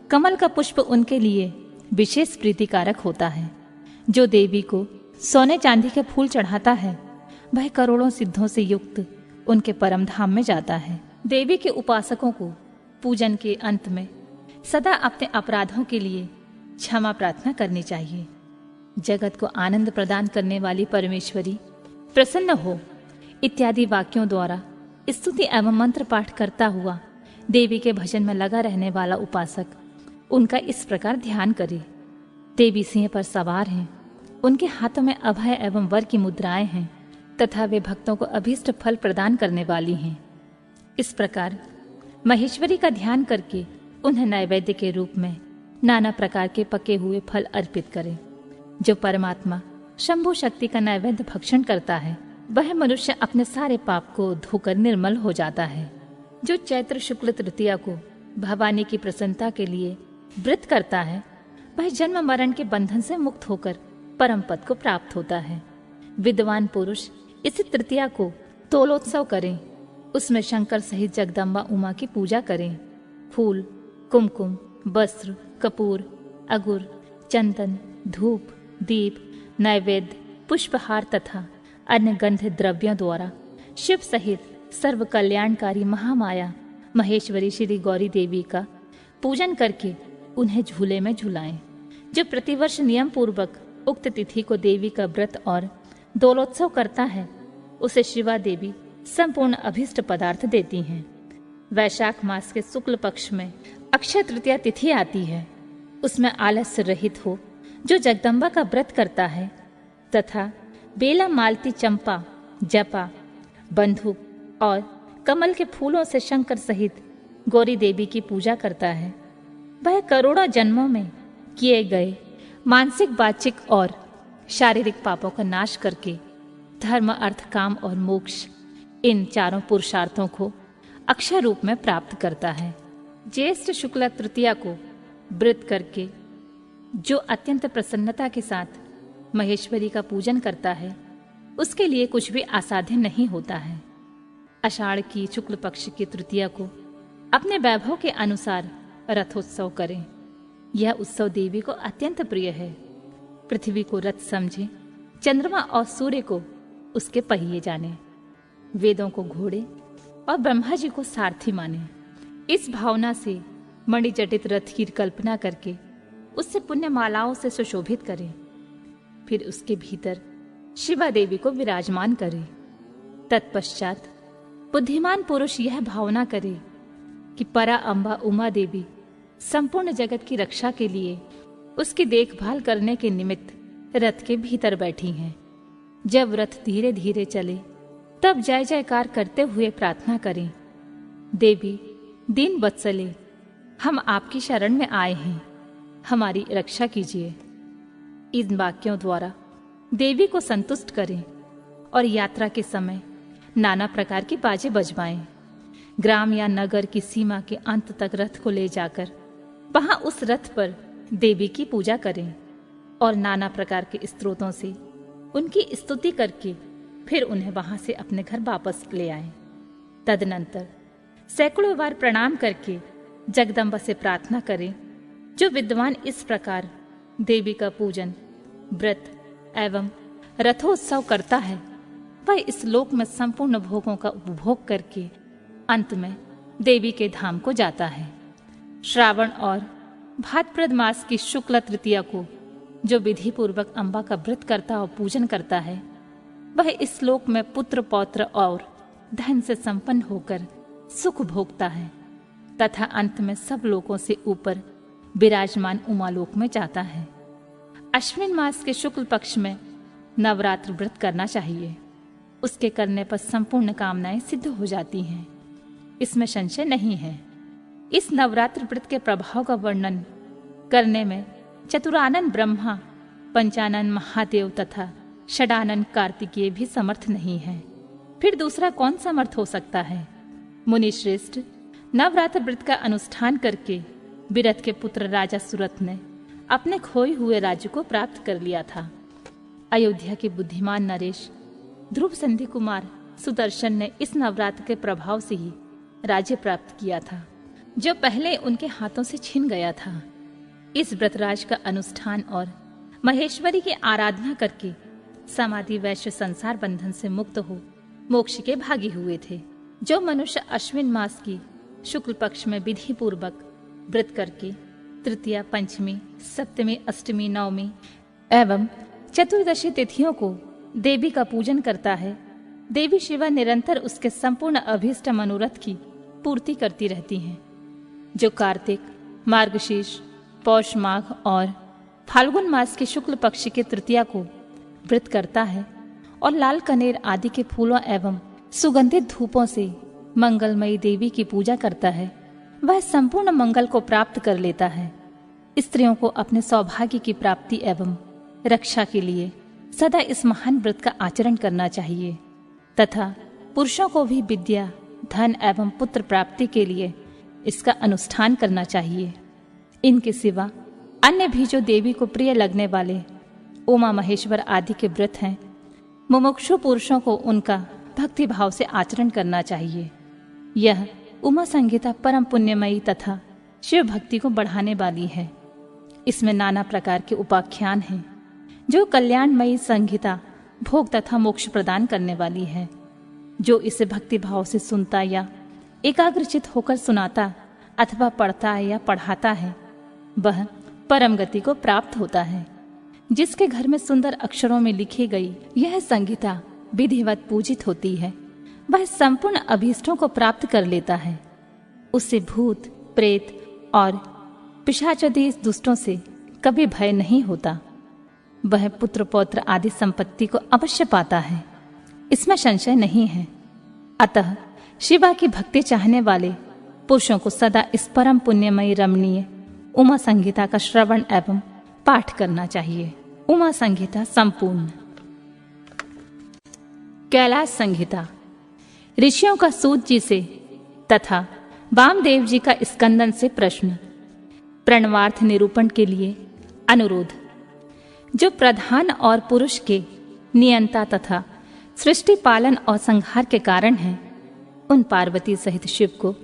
कमल का पुष्प उनके लिए विशेष प्रीतिकारक होता है। जो देवी को सोने चांदी के फूल चढ़ाता है वह करोड़ों सिद्धों से युक्त उनके परम धाम में जाता है। देवी के उपासकों को पूजन के अंत में सदा अपने अपराधों के लिए क्षमा प्रार्थना करनी चाहिए। जगत को आनंद प्रदान करने वाली परमेश्वरी प्रसन्न हो इत्यादि वाक्यों द्वारा स्तुति एवं मंत्र पाठ करता हुआ देवी के भजन में लगा रहने वाला उपासक उनका इस प्रकार ध्यान करे। देवी सिंह पर सवार हैं, उनके हाथों में अभय एवं वर की मुद्राएं हैं तथा वे भक्तों को अभीष्ट फल प्रदान करने वाली हैं। इस प्रकार महेश्वरी का ध्यान करके उन्हें नैवेद्य के रूप में नाना प्रकार के पके हुए फल अर्पित करें। जो परमात्मा शंभु शक्ति का नैवेद्य भक्षण करता है वह मनुष्य अपने सारे पाप को धोकर निर्मल हो जाता है। जो चैत्र शुक्ल तृतीया को भवानी की प्रसन्नता के लिए व्रत करता है वह जन्म मरण के बंधन से मुक्त होकर परम पद को प्राप्त होता है। विद्वान पुरुष इस तृतीया को तोलोत्सव करें, उसमें शंकर सहित जगदम्बा उमा की पूजा करें। फूल, कुमकुम, वस्त्र, कपूर, अगुर, चंदन, धूप, दीप, नैवेद्य, पुष्पहार तथा अन्य गंध द्रव्यों द्वारा शिव सहित सर्व कल्याणकारी महामाया महेश्वरी श्री गौरी देवी का पूजन करके उन्हें झूले में झुलाएं। जो प्रतिवर्ष नियम पूर्वक उक्त तिथि को देवी का व्रत और दोलोत्सव करता है उसे शिवा देवी संपूर्ण अभिष्ट पदार्थ देती हैं। वैशाख मास के शुक्ल पक्ष में अक्षय तृतीया तिथि आती है। उसमें आलस्य रहित हो जो जगदम्बा का व्रत करता है तथा बेला, मालती, चंपा, जपा, बंधुक और कमल के फूलों से शंकर सहित गौरी देवी की पूजा करता है, वह करोड़ों जन्मों में किए गए मानसिक, वाचिक और शारीरिक पापों का नाश करके धर्म, अर्थ, काम और मोक्ष इन चारों पुरुषार्थों को अक्षय रूप में प्राप्त करता है। ज्येष्ठ शुक्ल तृतीया को व्रत करके जो अत्यंत प्रसन्नता के साथ महेश्वरी का पूजन करता है उसके लिए कुछ भी असाध्य नहीं होता है। आषाढ़ की शुक्ल पक्ष की तृतीया को अपने वैभव के अनुसार रथोत्सव करें। यह उत्सव देवी को अत्यंत प्रिय है। पृथ्वी को रथ समझे, चंद्रमा और सूर्य को उसके पहिए जाने, वेदों को घोड़े और ब्रह्मा जी को सारथी माने। इस भावना से मणिजटित रथ की कल्पना करके उससे पुण्य मालाओं से सुशोभित करें। फिर उसके भीतर शिवा देवी को विराजमान करे। तत्पश्चात बुद्धिमान पुरुष यह भावना करे कि परा अम्बा उमा देवी संपूर्ण जगत की रक्षा के लिए उसकी देखभाल करने के निमित्त रथ के भीतर बैठी हैं। जब रथ धीरे धीरे चले तब जय जयकार करते हुए प्रार्थना करें, देवी दीन वत्सले, हम आपकी शरण में आए हैं, हमारी रक्षा कीजिए। इन वाक्यों द्वारा देवी को संतुष्ट करें और यात्रा के समय नाना प्रकार की बाजे बजवाएं। ग्राम या नगर की सीमा के अंत तक रथ को ले जाकर वहां उस रथ पर देवी की पूजा करें और नाना प्रकार के स्तोत्रों से उनकी स्तुति करके फिर उन्हें वहां से अपने घर वापस ले आएं। तदनंतर सैकड़ों बार प्रणाम करके जगदम्बा से प्रार्थना करें। जो विद्वान इस प्रकार देवी का पूजन, व्रत एवं रथोत्सव करता है वह इस लोक में संपूर्ण भोगों का उपभोग करके अंत में देवी के धाम को जाता है। श्रावण और भाद्रपद मास की शुक्ल तृतीया को जो विधि पूर्वक अम्बा का व्रत करता और पूजन करता है वह इस लोक में पुत्र, पौत्र और धन से संपन्न होकर सुख भोगता है तथा अंत में सब लोकों से ऊपर विराजमान उमालोक में जाता है। अश्विन मास के शुक्ल पक्ष में नवरात्र व्रत करना चाहिए। उसके करने पर संपूर्ण कामनाएं सिद्ध हो जाती हैं, इसमें संशय नहीं है। इस नवरात्र व्रत के प्रभाव का वर्णन करने में चतुरानन ब्रह्मा, पंचानन महादेव तथा षडानन कार्तिकेय भी समर्थ नहीं है। फिर दूसरा कौन समर्थ हो सकता है? मुनि श्रेष्ठ, नवरात्र व्रत का अनुष्ठान करके विरथ के पुत्र राजा सुरथ ने अपने खोए हुए राज्य को प्राप्त कर लिया था। अयोध्या के बुद्धिमान नरेश, ध्रुव संधि कुमार सुदर्शन ने इस नवरात्र के प्रभाव से ही राज्य प्राप्त किया था जो पहले उनके हाथों से छिन गया था। इस व्रतराज का अनुष्ठान और महेश्वरी की आराधना करके समाधि वैश्य संसार बंधन से मुक्त हो मोक्ष के भागी हुए थे। जो मनुष्य अश्विन मास की शुक्ल पक्ष में विधि पूर्वक व्रत करके तृतीया, पंचमी, सप्तमी, अष्टमी, नवमी एवं चतुर्दशी तिथियों को देवी का पूजन करता है, देवी शिवा निरंतर उसके संपूर्ण अभीष्ट मनोरथ की पूर्ति करती रहती हैं। जो कार्तिक, मार्गशीर्ष, पौष माघ और फाल्गुन मास के शुक्ल पक्ष की तृतीया को व्रत करता है और लाल कनेर आदि के फूलों एवं सुगंधित धूपों से मंगलमयी देवी की पूजा करता है, वह संपूर्ण मंगल को प्राप्त कर लेता है। स्त्रियों को अपने सौभाग्य की प्राप्ति एवं रक्षा के लिए सदा इस महान व्रत का आचरण करना चाहिए तथा पुरुषों को भी विद्या, धन एवं पुत्र प्राप्ति के लिए इसका अनुष्ठान करना चाहिए। इनके सिवा अन्य भी जो देवी को प्रिय लगने वाले उमा महेश्वर आदि के व्रत हैं, मुमुक्षु पुरुषों को उनका भक्ति भाव से आचरण करना चाहिए। यह उमा संहिता परम पुण्यमयी तथा शिव भक्ति को बढ़ाने वाली है। इसमें नाना प्रकार के उपाख्यान हैं जो कल्याणमयी संहिता भोग तथा मोक्ष प्रदान करने वाली है। जो इसे भक्ति भाव से सुनता या एकाग्रचित होकर सुनाता अथवा पढ़ता है या पढ़ाता है वह परम गति को प्राप्त होता है। जिसके घर में सुंदर अक्षरों में लिखी गई यह संहिता विधिवत पूजित होती है वह संपूर्ण अभीष्टों को प्राप्त कर लेता है। उसे भूत, प्रेत और पिशाचादि दुष्टों से कभी भय नहीं होता। वह पुत्र पौत्र आदि संपत्ति को अवश्य पाता है, इसमें संशय नहीं है। अतः शिवा की भक्ति चाहने वाले पुरुषों को सदा इस परम पुण्यमयी रमणीय उमा संहिता का श्रवण एवं पाठ करना चाहिए। उमा संहिता संपूर्ण। कैलाश संहिता। ऋषियों का सूत जी से तथा वामदेव जी का स्कंदन से प्रश्न। प्रणवार्थ निरूपण के लिए अनुरोध। जो प्रधान और पुरुष के नियंता तथा सृष्टि पालन और संहार के कारण हैं, उन पार्वती सहित शिव को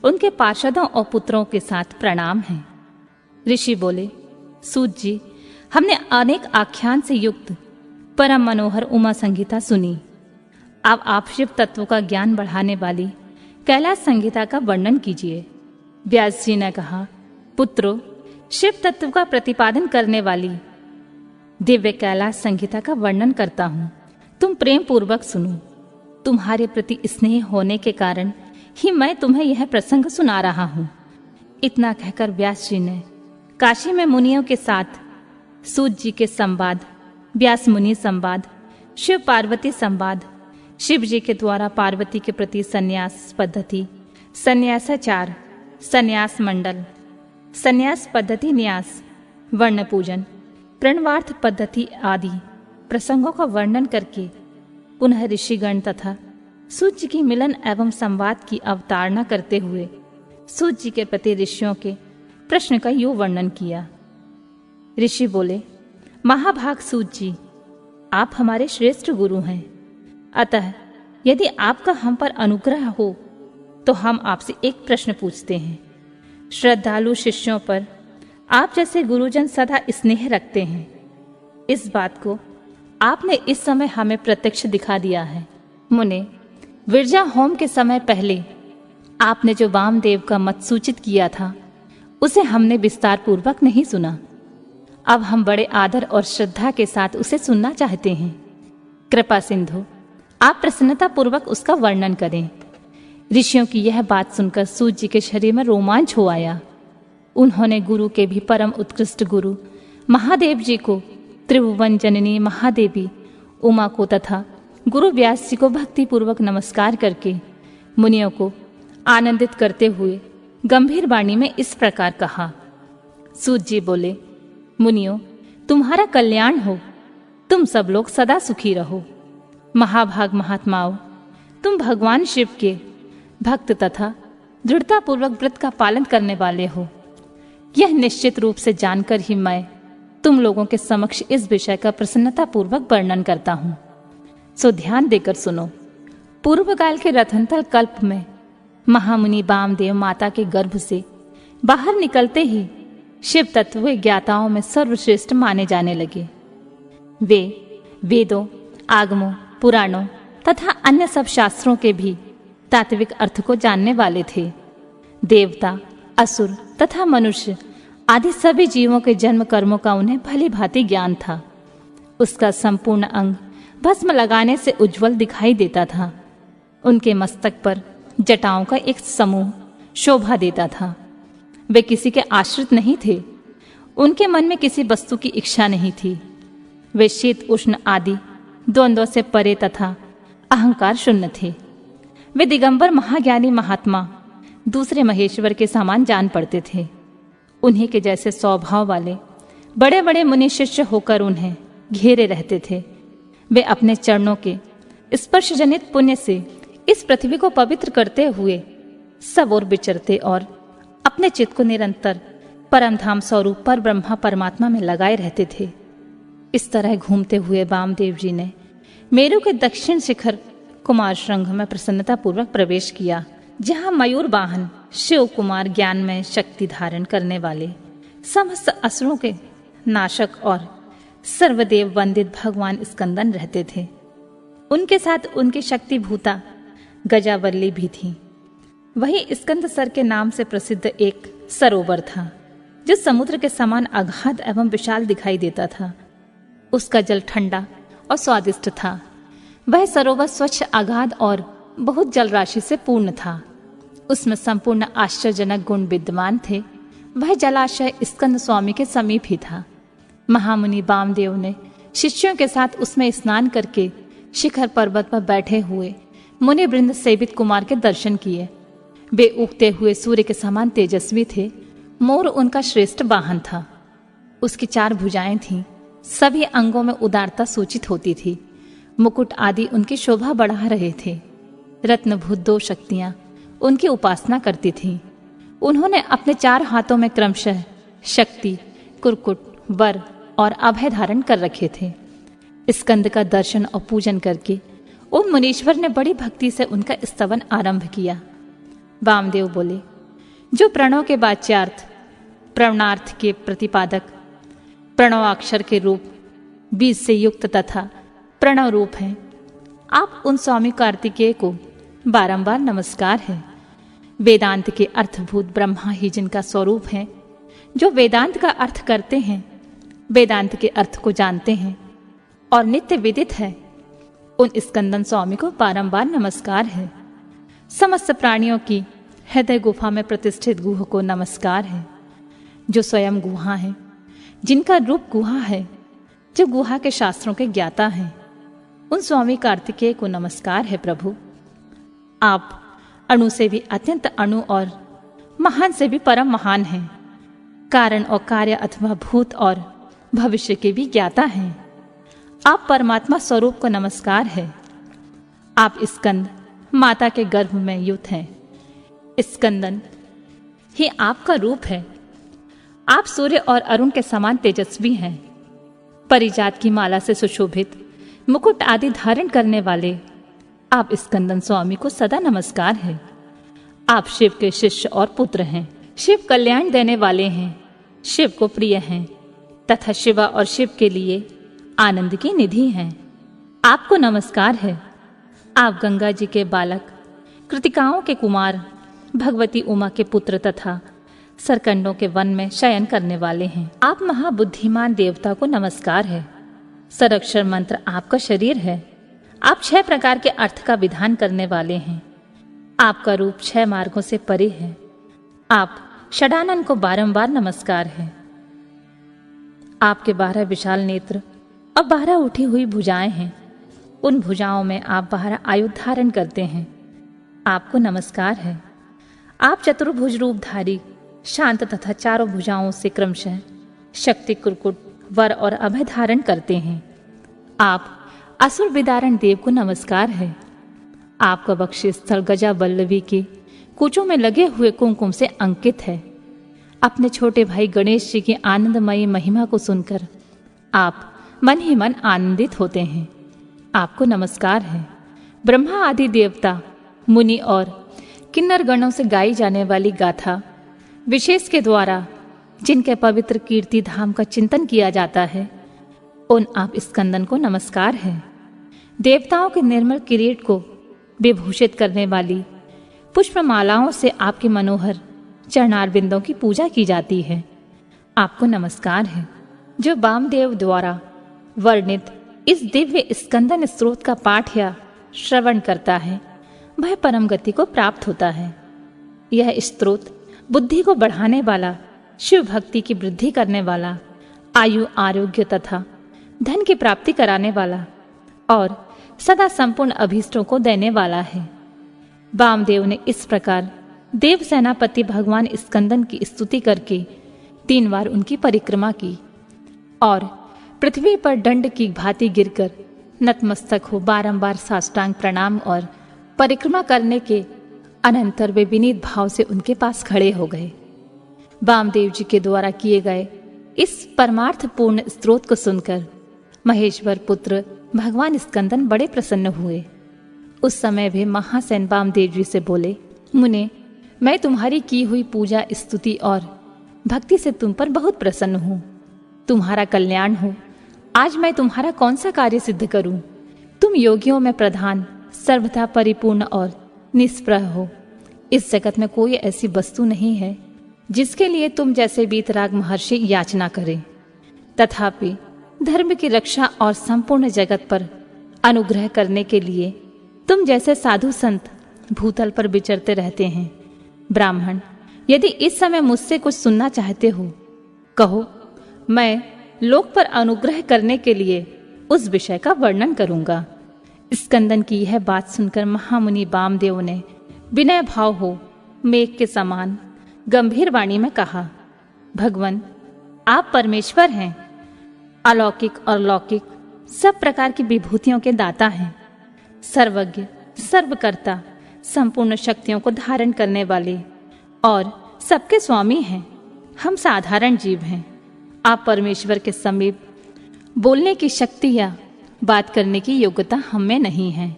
उनके पार्षदों और पुत्रों के साथ प्रणाम है। ऋषि बोले, सूत जी, हमने अनेक आख्यान से युक्त परम मनोहर उमा संहिता सुनी। अब आप शिव तत्व का ज्ञान बढ़ाने वाली कैलाश संहिता का वर्णन कीजिए। व्यास जी ने कहा, पुत्रो, शिव तत्व का प्रतिपादन करने वाली दिव्य कैलाश संहिता का वर्णन करता हूं, तुम प्रेम पूर्वक सुनो। तुम्हारे प्रति स्नेह होने के कारण ही मैं तुम्हें यह प्रसंग सुना रहा हूं। इतना कहकर व्यास जी ने काशी में मुनियों के साथ सूत जी के संवाद, व्यास मुनि संवाद, शिव पार्वती संवाद, शिव जी के द्वारा पार्वती के प्रति संन्यास पद्धति, संन्यासाचार, संन्यास मंडल, संन्यास पद्धति न्यास, वर्ण पूजन, प्रणवार्थ पद्धति आदि प्रसंगों का वर्णन करके पुनः ऋषिगण तथा सूत जी की मिलन एवं संवाद की अवतारणा करते हुए सूत जी के प्रति ऋषियों के प्रश्न का यूं वर्णन किया। ऋषि बोले, महाभाग सूत जी, आप हमारे श्रेष्ठ गुरु हैं। अतः यदि आपका हम पर अनुग्रह हो तो हम आपसे एक प्रश्न पूछते हैं। श्रद्धालु शिष्यों पर आप जैसे गुरुजन सदा स्नेह रखते हैं। इस बात को आपने इस समय हमें प्रत्यक्ष दिखा दिया है। मुने, विरजा होम के समय पहले आपने जो वामदेव का मत सूचित किया था, उसे हमने विस्तार पूर्वक नहीं सुना। अब हम बड़े आदर और श्रद्धा के साथ उसे सुनना चाहते हैं। कृपा सिंधु, आप प्रसन्नता पूर्वक उसका वर्णन करें। ऋषियों की यह बात सुनकर सूत जी के शरीर में रोमांच हो आया। उन्होंने गुरु के भी परम उत्कृष्ट गुरु महादेव जी को, त्रिभुवन जननी महादेवी उमा को तथा गुरु व्यास जी को भक्ति पूर्वक नमस्कार करके मुनियों को आनंदित करते हुए गंभीर वाणी में इस प्रकार कहा। सूत जी बोले, मुनियों, तुम्हारा कल्याण हो, तुम सब लोग सदा सुखी रहो। महाभाग महात्माओं, तुम भगवान शिव के भक्त तथा दृढ़ता पूर्वक व्रत का पालन करने वाले हो। यह निश्चित रूप से जानकर ही मैं तुम लोगों के समक्ष इस विषय का प्रसन्नता पूर्वक वर्णन करता हूं। सो ध्यान देकर सुनो। पूर्व काल के रतनतल कल्प में महामुनि वामदेव माता के गर्भ से बाहर निकलते ही शिव तत्व ज्ञाताओं में सर्वश्रेष्ठ माने जाने लगे। वे वेदों, आगमों, पुराणों तथा अन्य सब शास्त्रों के भी तात्विक अर्थ को जानने वाले थे। देवता, असुर तथा मनुष्य आदि सभी जीवों के जन्म कर्मों का उन्हें भली भांति ज्ञान था। उसका संपूर्ण अंग भस्म लगाने से उज्जवल दिखाई देता था। उनके मस्तक पर जटाओं का एक समूह शोभा देता था। वे किसी के आश्रित नहीं थे। उनके मन में किसी वस्तु की इच्छा नहीं थी। वे शीत उष्ण आदि द्वंद्वों से परे तथा अहंकार शून्य थे। वे दिगंबर महाज्ञानी महात्मा दूसरे महेश्वर के समान जान पड़ते थे। उन्हीं के जैसे स्वभाव वाले बड़े बड़े मुनि शिष्य होकर उन्हें घेरे रहते थे। वे अपने चरणों के स्पर्श जनित पुण्य से इस पृथ्वी को पवित्र करते हुए सब ओर विचरते और अपने चित्त को निरंतर परमधाम स्वरूप पर ब्रह्मा परमात्मा में लगाए रहते थे। इस तरह घूमते हुए वामदेव जी ने मेरु के दक्षिण शिखर कुमार श्रृंग में प्रसन्नता पूर्वक प्रवेश किया, जहां मयूर वाहन शिव कुमार ज्ञान में शक्ति धारण करने वाले समस्त असुरों के नाशक और सर्वदेव वंदित भगवान स्कंदन रहते थे। उनके साथ उनकी शक्ति भूता गजावल्ली भी थी। वही स्कंद सर के नाम से प्रसिद्ध एक सरोवर था, जो समुद्र के समान अगाध एवं विशाल दिखाई देता था। उसका जल ठंडा और स्वादिष्ट था। वह सरोवर स्वच्छ, अगाध और बहुत जल राशि से पूर्ण था। उसमें संपूर्ण आश्चर्यजनक गुण विद्यमान थे। वह जलाशय स्कंद स्वामी के समीप ही था। महामुनि वामदेव ने शिष्यों के साथ उसमें स्नान करके शिखर पर्वत पर बैठे हुए मुनि वृंद सेवित कुमार के दर्शन किए। वे उगते हुए सूर्य के समान तेजस्वी थे। मोर उनका श्रेष्ठ वाहन था। उसकी 4 भुजाएं थीं। सभी अंगों में उदारता सूचित होती थी। मुकुट आदि उनकी शोभा बढ़ा रहे थे। रत्नभूत 2 शक्तियां उनकी उपासना करती थीं। उन्होंने अपने 4 हाथों में क्रमशः शक्ति, कुरकुट, वर और अभय धारण कर रखे थे। स्कंद का दर्शन और पूजन करके उन मुनीश्वर ने बड़ी भक्ति से उनका स्तवन आरंभ किया। वामदेव बोले, जो प्रणव के वाच्यार्थ, प्रवणार्थ के प्रतिपादक, प्रणवाक्षर के रूप, बीज से युक्त तथा प्रणव रूप हैं, आप उन स्वामी कार्तिकेय को बारंबार नमस्कार है। वेदांत के अर्थभूत ब्रह्मा ही जिनका स्वरूप है, जो वेदांत का अर्थ करते हैं, वेदांत के अर्थ को जानते हैं और नित्य विदित है, उन स्कंदन स्वामी को बारंबार नमस्कार है। समस्त प्राणियों की हृदय गुफा में प्रतिष्ठित गुह को नमस्कार है, जो स्वयं गुहा है, जिनका रूप गुहा है, जो गुहा के शास्त्रों के ज्ञाता हैं, उन स्वामी कार्तिकेय को नमस्कार है। प्रभु, आप अणु से भी अत्यंत अणु और महान से भी परम महान हैं। कारण और कार्य अथवा भूत और भविष्य के भी ज्ञाता हैं। आप परमात्मा स्वरूप को नमस्कार है। आप स्कंद माता के गर्भ में युत हैं। स्कंदन ही आपका रूप है। आप सूर्य और अरुण के समान तेजस्वी हैं। परिजात की माला से सुशोभित मुकुट आदि धारण करने वाले आप स्कंदन स्वामी को सदा नमस्कार है। आप शिव के शिष्य और पुत्र हैं। शिव कल्याण देने वाले हैं, शिव को प्रिय हैं तथा शिवा और शिव के लिए आनंद की निधि हैं। आपको नमस्कार है। आप गंगा जी के बालक, कृतिकाओं के कुमार, भगवती उमा के पुत्र तथा सरकंडों के वन में शयन करने वाले हैं। आप महाबुद्धिमान देवता को नमस्कार है। सरक्षर मंत्र आपका शरीर है। आप 6 प्रकार के अर्थ का विधान करने वाले हैं। आपका रूप 6 मार्गों से परे है। आप षडानन को बारंबार नमस्कार है। आपके 12 विशाल नेत्र और 12 उठी हुई भुजाएं हैं। उन भुजाओं में आप 12 आयुध धारण करते हैं। आपको नमस्कार है। आप चतुर्भुज रूपधारी, शांत तथा चारों भुजाओं से क्रमशः शक्ति, कुरकुट, वर और अभय धारण करते हैं। आप असुर विदारण देव को नमस्कार है। आपका वक्षस्थल गजा वल्लवी के कूचों में लगे हुए कुमकुम से अंकित है। अपने छोटे भाई गणेश जी की आनंदमयी महिमा को सुनकर आप मन ही मन आनंदित होते हैं। आपको नमस्कार है। ब्रह्मा आदि देवता, मुनि और किन्नर गणों से गाई जाने वाली गाथा विशेष के द्वारा जिनके पवित्र कीर्ति धाम का चिंतन किया जाता है, उन आप स्कंदन को नमस्कार है। देवताओं के निर्मल किरीट को विभूषित करने वाली पुष्पमालाओं से आपके मनोहर चरणारविंदों की पूजा की जाती है। आपको नमस्कार है। जो वामदेव द्वारा वर्णित इस दिव्य स्कंदन स्रोत का पाठ या श्रवण करता है, वह परम गति को प्राप्त होता है। यह स्रोत बुद्धि को बढ़ाने वाला, शिव भक्ति की वृद्धि करने वाला, आयु, आरोग्य तथा धन की प्राप्ति कराने वाला और सदा संपूर्ण अभीष्टों को देने वाला है। वामदेव ने इस प्रकार देव सेनापति भगवान स्कंदन की स्तुति करके 3 बार उनकी परिक्रमा की और पृथ्वी पर दंड की भांति गिरकर नतमस्तक हो बारंबार साष्टांग प्रणाम और परिक्रमा करने के अनंतर वे विनीत भाव से उनके पास खड़े हो गए। वामदेव जी के द्वारा किए गए इस परमार्थ पूर्ण स्त्रोत को सुनकर महेश्वर पुत्र भगवान स्कंदन बड़े प्रसन्न हुए। उस समय वे महासेन वामदेव जी से बोले, मुने, मैं तुम्हारी की हुई पूजा, स्तुति और भक्ति से तुम पर बहुत प्रसन्न हूँ। तुम्हारा कल्याण हो। आज मैं तुम्हारा कौन सा कार्य सिद्ध करूं? तुम योगियों में प्रधान, सर्वथा परिपूर्ण और निष्प्रह हो। इस जगत में कोई ऐसी वस्तु नहीं है जिसके लिए तुम जैसे वीतराग महर्षि याचना करें। तथापि धर्म की रक्षा और संपूर्ण जगत पर अनुग्रह करने के लिए तुम जैसे साधु संत भूतल पर विचरते रहते हैं। ब्राह्मण, यदि इस समय मुझसे कुछ सुनना चाहते हो, कहो, मैं लोक पर अनुग्रह करने के लिए उस विषय का वर्णन करूंगा। स्कंदन की यह बात सुनकर महामुनि वामदेव ने विनय भाव हो मेघ के समान गंभीर वाणी में कहा, भगवान, आप परमेश्वर हैं, अलौकिक और लौकिक सब प्रकार की विभूतियों के दाता हैं, सर्वज्ञ, सर्वकर्ता, संपूर्ण शक्तियों को धारण करने वाले और सबके स्वामी हैं। हम साधारण जीव हैं। आप परमेश्वर के समीप बोलने की शक्ति या बात करने की योग्यता हम में नहीं है।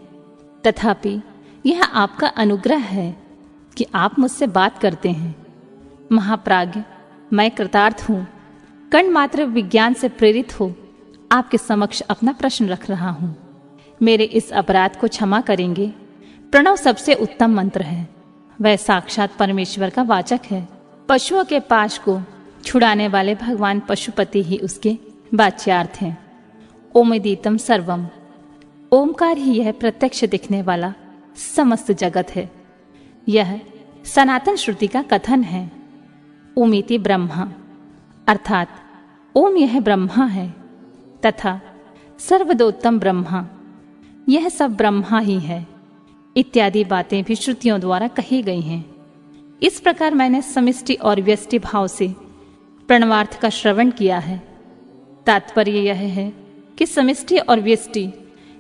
तथापि यह आपका अनुग्रह है कि आप मुझसे बात करते हैं। महाप्राज्ञ, मैं कृतार्थ हूँ। कण मात्र विज्ञान से प्रेरित हो आपके समक्ष अपना प्रश्न रख रहा हूँ। मेरे इस अपराध को क्षमा करेंगे। प्रणव सबसे उत्तम मंत्र है। वह साक्षात परमेश्वर का वाचक है। पशुओं के पाश को छुड़ाने वाले भगवान पशुपति ही उसके वाच्यार्थ हैं। ओमदीतम सर्वम, ओमकार ही यह प्रत्यक्ष दिखने वाला समस्त जगत है। यह सनातन श्रुति का कथन है। ओमिति ब्रह्मा, अर्थात ओम यह ब्रह्मा है तथा सर्वदोत्तम ब्रह्मा, यह सब ब्रह्मा ही है, इत्यादि बातें भी श्रुतियों द्वारा कही गई हैं। इस प्रकार मैंने समिष्टि और व्यष्टि भाव से प्रणवार्थ का श्रवण किया है। तात्पर्य यह है कि समिष्टि और व्यष्टि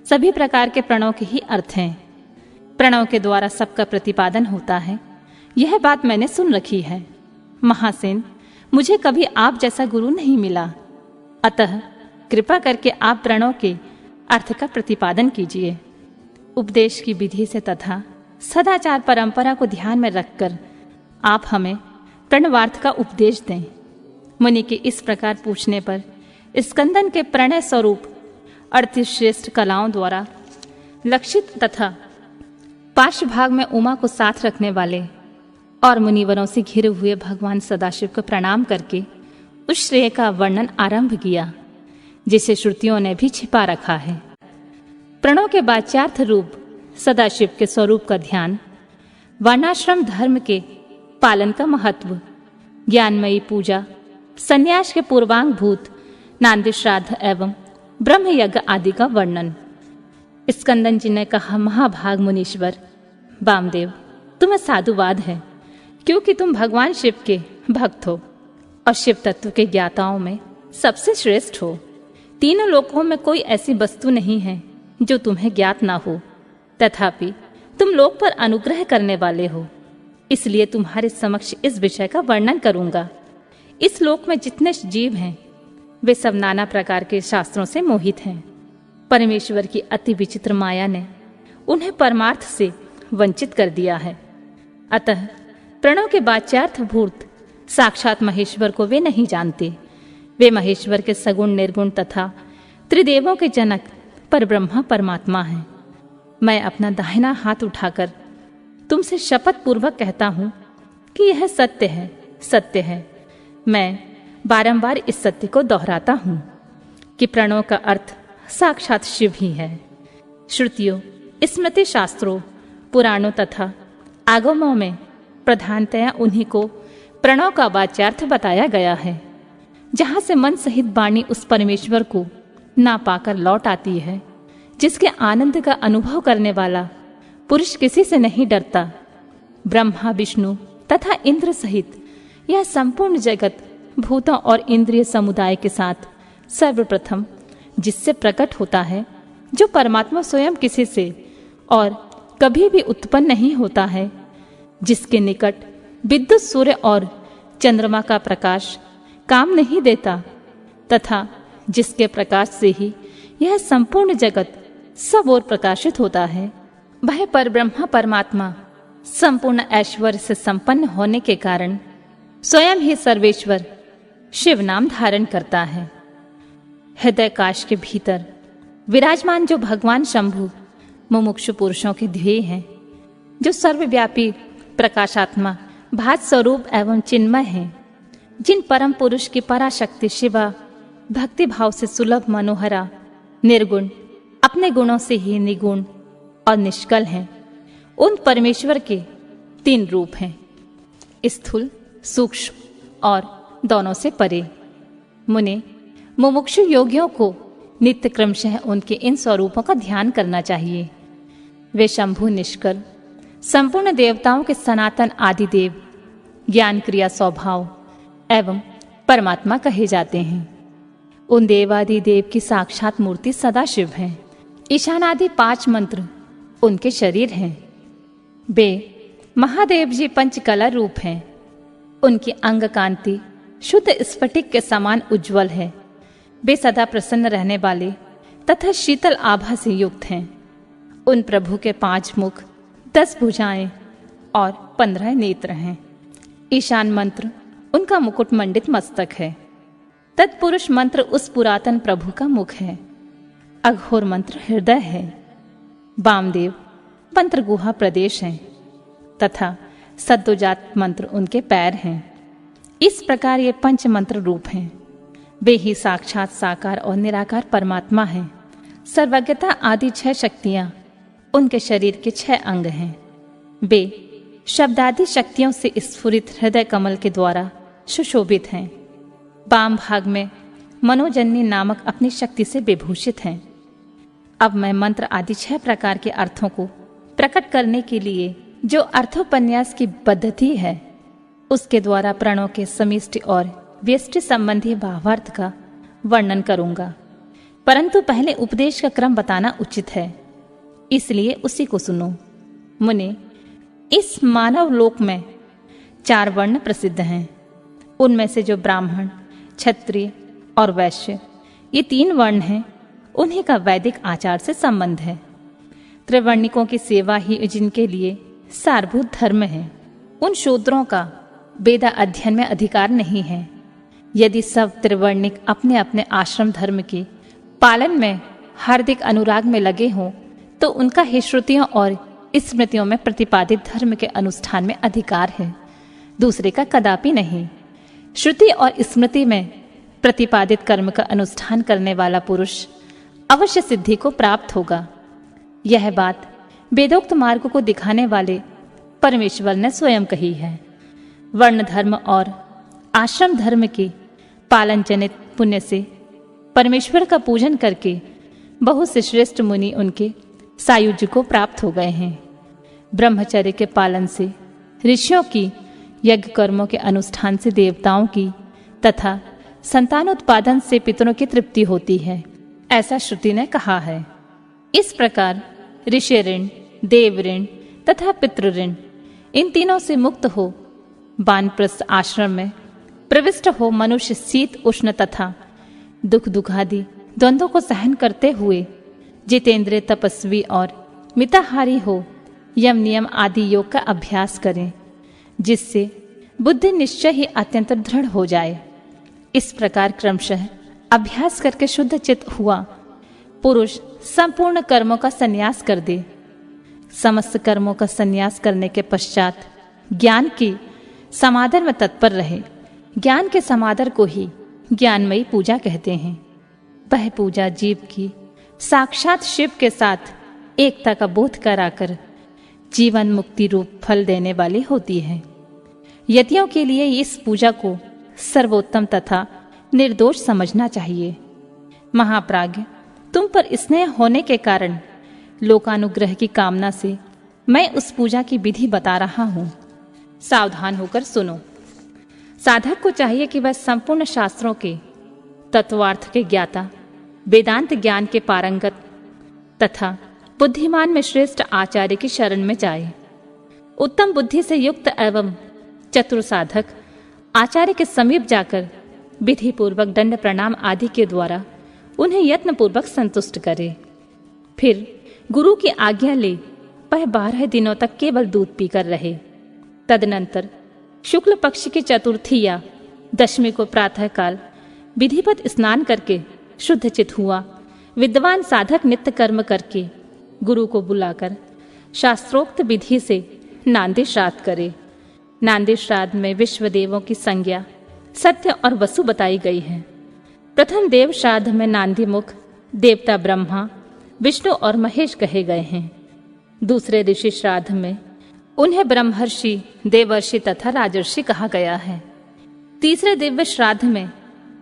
सभी प्रकार के प्रणव के ही अर्थ हैं। प्रणव के द्वारा सबका प्रतिपादन होता है, यह बात मैंने सुन रखी है। महासेन, मुझे कभी आप जैसा गुरु नहीं मिला, अतः कृपा करके आप प्रणव के अर्थ का प्रतिपादन कीजिए। उपदेश की विधि से तथा सदाचार परंपरा को ध्यान में रखकर आप हमें प्रणवार्थ का उपदेश दें। मुनि के इस प्रकार पूछने पर स्कंदन के प्रणय स्वरूप अतिश्रेष्ठ कलाओं द्वारा लक्षित तथा पार्श्व भाग में उमा को साथ रखने वाले और मुनिवरों से घिरे हुए भगवान सदाशिव को प्रणाम करके उस श्रेय का वर्णन आरंभ किया जिसे श्रुतियों ने भी छिपा रखा है। प्रणव के वाच्यार्थ रूप सदाशिव के स्वरूप का ध्यान, वर्णाश्रम धर्म के पालन का महत्व, ज्ञानमयी पूजा, संन्यास के पूर्वांग भूत नांदी श्राद्ध एवं ब्रह्म यज्ञ आदि का वर्णन। स्कंदन जी ने कहा, महाभाग मुनीश्वर वामदेव, तुम्हें साधुवाद है, क्योंकि तुम भगवान शिव के भक्त हो और शिव तत्व के ज्ञाताओं में सबसे श्रेष्ठ हो। तीनों लोकों में कोई ऐसी वस्तु नहीं है जो तुम्हें ज्ञात ना हो, तथापि तुम लोक पर अनुग्रह करने वाले हो, इसलिए तुम्हारे समक्ष इस विषय का वर्णन करूंगा। इस लोक में जितने जीव हैं वे सब नाना प्रकार के शास्त्रों से मोहित हैं। परमेश्वर की अति विचित्र माया ने उन्हें परमार्थ से वंचित कर दिया है। अतः प्रणव के वाच्यार्थ भूत साक्षात महेश्वर को वे नहीं जानते। वे महेश्वर के सगुण निर्गुण तथा त्रिदेवों के जनक परब्रह्मा परमात्मा हैं। मैं अपना दाहिना हाथ उठाकर तुमसे शपथ पूर्वक कहता हूं कि यह सत्य है, सत्य है। मैं बारंबार इस सत्य को दोहराता हूं कि प्रणव का अर्थ साक्षात शिव ही है। श्रुतियों, स्मृति शास्त्रों, पुराणों तथा आगमों में प्रधानतया उन्हीं को प्रणव का वाच्यार्थ बताया गया है। जहां से मन सहित वाणी उस परमेश्वर को ना पाकर लौट आती है जिसके आनंद का अनुभव करने वाला पुरुष किसी से नहीं डरता। ब्रह्मा, विष्णु तथा इंद्र सहित यह संपूर्ण जगत भूतों और इंद्रिय समुदाय के साथ सर्वप्रथम जिससे प्रकट होता है, जो परमात्मा स्वयं किसी से और कभी भी उत्पन्न नहीं होता है, जिसके निकट विद्युत, सूर्य और चंद्रमा का प्रकाश काम नहीं देता तथा जिसके प्रकाश से ही यह संपूर्ण जगत सब ओर प्रकाशित होता है, वह परब्रह्मा परमात्मा संपूर्ण ऐश्वर्य से संपन्न होने के कारण स्वयं ही सर्वेश्वर शिव नाम धारण करता है। हृदय काश के भीतर विराजमान जो भगवान शंभु मुमुक्षु पुरुषों के ध्येय हैं, जो सर्वव्यापी प्रकाशात्मा भात स्वरूप एवं चिन्मय हैं, जिन परम पुरुष की पराशक्ति शिवा भक्ति भाव से सुलभ मनोहरा निर्गुण, अपने गुणों से ही निगुण और निष्कल हैं। उन परमेश्वर के 3 रूप हैं, स्थूल, सूक्ष्म और दोनों से परे। मुने, मुमुक्षु योगियों को नित्य क्रमशः उनके इन स्वरूपों का ध्यान करना चाहिए। वे शंभु, निष्कल, संपूर्ण देवताओं के सनातन आदिदेव, ज्ञान क्रिया स्वभाव एवं परमात्मा कहे जाते हैं। उन देवादिदेव की साक्षात मूर्ति सदाशिव हैं। ईशानादि 5 मंत्र उनके शरीर हैं। वे महादेव जी पंचकला रूप हैं। उनकी अंग कांति शुद्ध स्फटिक के समान उज्जवल है। वे सदा प्रसन्न रहने वाले तथा शीतल आभा से युक्त हैं। उन प्रभु के 5 मुख, 10 भुजाएं और 15 नेत्र हैं। ईशान मंत्र उनका मुकुट मंडित मस्तक है। तत्पुरुष मंत्र उस पुरातन प्रभु का मुख है। अघोर मंत्र हृदय है। वामदेव मंत्र गुहा प्रदेश है तथा सद्योजात मंत्र उनके पैर हैं। इस प्रकार ये 5 मंत्र रूप हैं। वे ही साक्षात साकार और निराकार परमात्मा हैं। सर्वज्ञता आदि 6 शक्तियां उनके शरीर के 6 अंग हैं। वे शब्दादि शक्तियों से स्फुरित हृदय कमल के द्वारा सुशोभित हैं। वाम भाग में मनोजन्य नामक अपनी शक्ति से विभूषित हैं। अब मैं मंत्र आदि 6 प्रकार के अर्थों को प्रकट करने के लिए जो अर्थोपन्यास की पद्धति है उसके द्वारा प्रणों के समिष्टि और व्यष्टि संबंधी भावार्थ का वर्णन करूंगा। परंतु पहले उपदेश का क्रम बताना उचित है, इसलिए उसी को सुनो। मुने, इस मानव लोक में 4 वर्ण प्रसिद्ध हैं। उनमें से जो ब्राह्मण, क्षत्रिय और वैश्य ये 3 वर्ण हैं, उन्हीं का वैदिक आचार से संबंध है। त्रिवर्णिकों की सेवा ही जिनके लिए सारभूत धर्म है, उन शूद्रों का वेदा अध्ययन में अधिकार नहीं है। यदि सब त्रिवर्णिक अपने अपने आश्रम धर्म के पालन में हार्दिक अनुराग में लगे हों तो उनका ही श्रुतियों और स्मृतियों में प्रतिपादित धर्म के अनुष्ठान में अधिकार है, दूसरे का कदापि नहीं। श्रुति और स्मृति में प्रतिपादित कर्म का अनुष्ठान करने वाला पुरुष अवश्य सिद्धि को प्राप्त होगा। यह बात वेदोक्त मार्ग को दिखाने वाले परमेश्वर ने स्वयं कही है। वर्ण धर्म और आश्रम धर्म के पालन जनित पुण्य से परमेश्वर का पूजन करके बहुत से श्रेष्ठ मुनि उनके सायुज्य को प्राप्त हो गए हैं। ब्रह्मचर्य के पालन से ऋषियों की, यज्ञ कर्मों के अनुष्ठान से देवताओं की तथा संतानोत्पादन से पितरों की तृप्ति होती है, ऐसा श्रुति ने कहा है। इस प्रकार ऋषि ऋण, देव ऋण तथा पितृ ऋण इन तीनों से मुक्त हो वानप्रस्थ आश्रम में प्रविष्ट हो मनुष्य शीत उष्ण तथा दुख दुखादि द्वंद्वों को सहन करते हुए जितेंद्रिय, तपस्वी और मिताहारी हो यम नियम आदि योग का अभ्यास करें, जिससे बुद्धि निश्चय ही अत्यंत दृढ़ हो जाए। इस प्रकार क्रमशः अभ्यास करके शुद्ध चित्त हुआ पुरुष संपूर्ण कर्मों का संन्यास कर दे। समस्त कर्मों का संन्यास करने के पश्चात ज्ञान की समादर में तत्पर रहे। ज्ञान के समादर को ही ज्ञानमयी पूजा कहते हैं। वह पूजा जीव की साक्षात शिव के साथ एकता का बोध कराकर जीवन मुक्ति रूप फल देने वाली होती है। यतियों के लिए इस पूजा को सर्वोत्तम तथा निर्दोष समझना चाहिए। महाप्राज्ञ, तुम पर स्नेह होने के कारण लोकानुग्रह की कामना से मैं उस पूजा की विधि बता रहा हूँ। सावधान होकर सुनो। साधक को चाहिए कि वह संपूर्ण शास्त्रों के तत्वार्थ के ज्ञाता, वेदांत ज्ञान के पारंगत तथा बुद्धिमान में श्रेष्ठ आचार्य की शरण में जाए। उत्तम बुद्धि से युक्त एवं चतुर साधक आचार्य के समीप जाकर विधि पूर्वक दंड प्रणाम आदि के द्वारा उन्हें यत्न पूर्वक संतुष्ट करे। फिर गुरु की आज्ञा ले वह 12 दिनों तक केवल दूध पीकर रहे। तदनंतर शुक्ल पक्ष की चतुर्थी या दशमी को प्रातःकाल विधिवत स्नान करके शुद्ध चित हुआ विद्वान साधक नित्य कर्म करके गुरु को बुलाकर शास्त्रोक्त विधि से नांदी श्राद्ध करे। नांदी श्राद्ध में विश्व देवों की संज्ञा, सत्य और वसु बताई गई है। प्रथम देव श्राद्ध में नांदी मुख देवता ब्रह्मा, विष्णु और महेश कहे गए हैं। दूसरे ऋषि श्राद्ध में उन्हें ब्रह्मर्षि, देवर्षि तथा राजर्षि कहा गया है। तीसरे दिव्य श्राद्ध में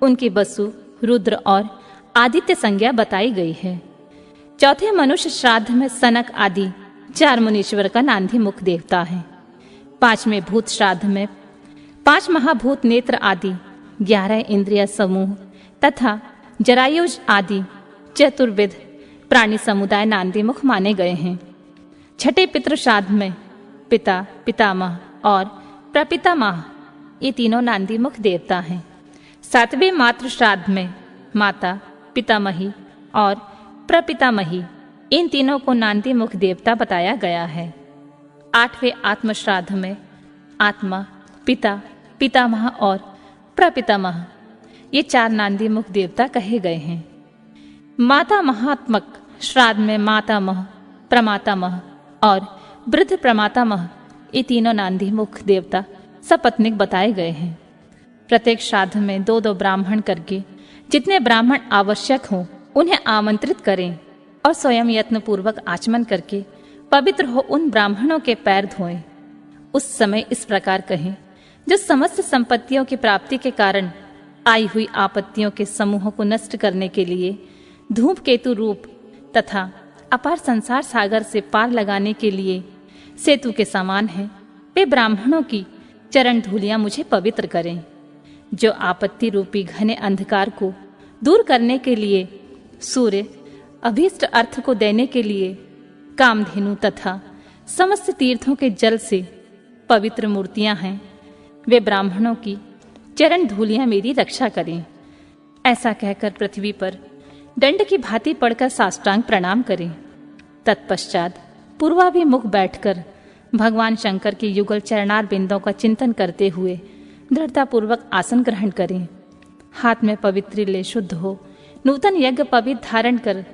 उनकी वसु, रुद्र और आदित्य संज्ञा बताई गई है। चौथे मनुष्य श्राद्ध में सनक आदि 4 मुनीश्वर का नांदी मुख देवता है। पांचवें भूत श्राद्ध में 5 महाभूत नेत्र आदि 11 इंद्रिय समूह तथा जरायुज आदि चतुर्विध प्राणी समुदाय नांदी मुख माने गए हैं। छठे पितृ श्राद्ध में पिता, पितामह और प्रपितामह ये तीनों नांदी मुख देवता हैं। सातवें मातृ श्राद्ध में माता, पितामही और प्रपितामही इन तीनों को नांदी मुख देवता बताया गया है। आठवें आत्म श्राद्ध में आत्मा, पिता, पितामह और प्रपितामह ये 4 नांदी मुख देवता कहे गए हैं। माता महात्मक श्राद्ध में मातामह, प्रमातामह और वृद्ध प्रमातामह ये तीनों नांदी मुख देवता सपत्नीक बताए गए हैं। प्रत्येक श्राद्ध में 2-2 ब्राह्मण करके जितने ब्राह्मण आवश्यक हों उन्हें आमंत्रित करें और स्वयं यत्न पूर्वक आचमन करके पवित्र हो उन ब्राह्मणों के पैर धोएं। उस समय इस प्रकार कहें, जो समस्त संपत्तियों की प्राप्ति के कारण आई हुई आपत्तियों के समूहों को नष्ट करने के लिए धूप केतु रूप तथा अपार संसार सागर से पार लगाने के लिए सेतु के समान है, वे ब्राह्मणों की चरण धूलियां मुझे पवित्र करें। जो आपत्ति रूपी घने अंधकार को दूर करने के लिए सूर्य, अभीष्ट अर्थ को देने के लिए कामधेनु तथा समस्त तीर्थों के जल से पवित्र मूर्तियां हैं, वे ब्राह्मणों की चरण धूलियां मेरी रक्षा करें। ऐसा कहकर पृथ्वी पर दंड की भांति पड़कर साष्टांग प्रणाम करें। तत्पश्चात पूर्वाभिमुख बैठकर भगवान शंकर के युगल चरणार बिंदों का चिंतन करते हुए दृढ़तापूर्वक आसन ग्रहण करें। हाथ में पवित्र ले शुद्ध हो नूतन यज्ञ पवित्र धारण कर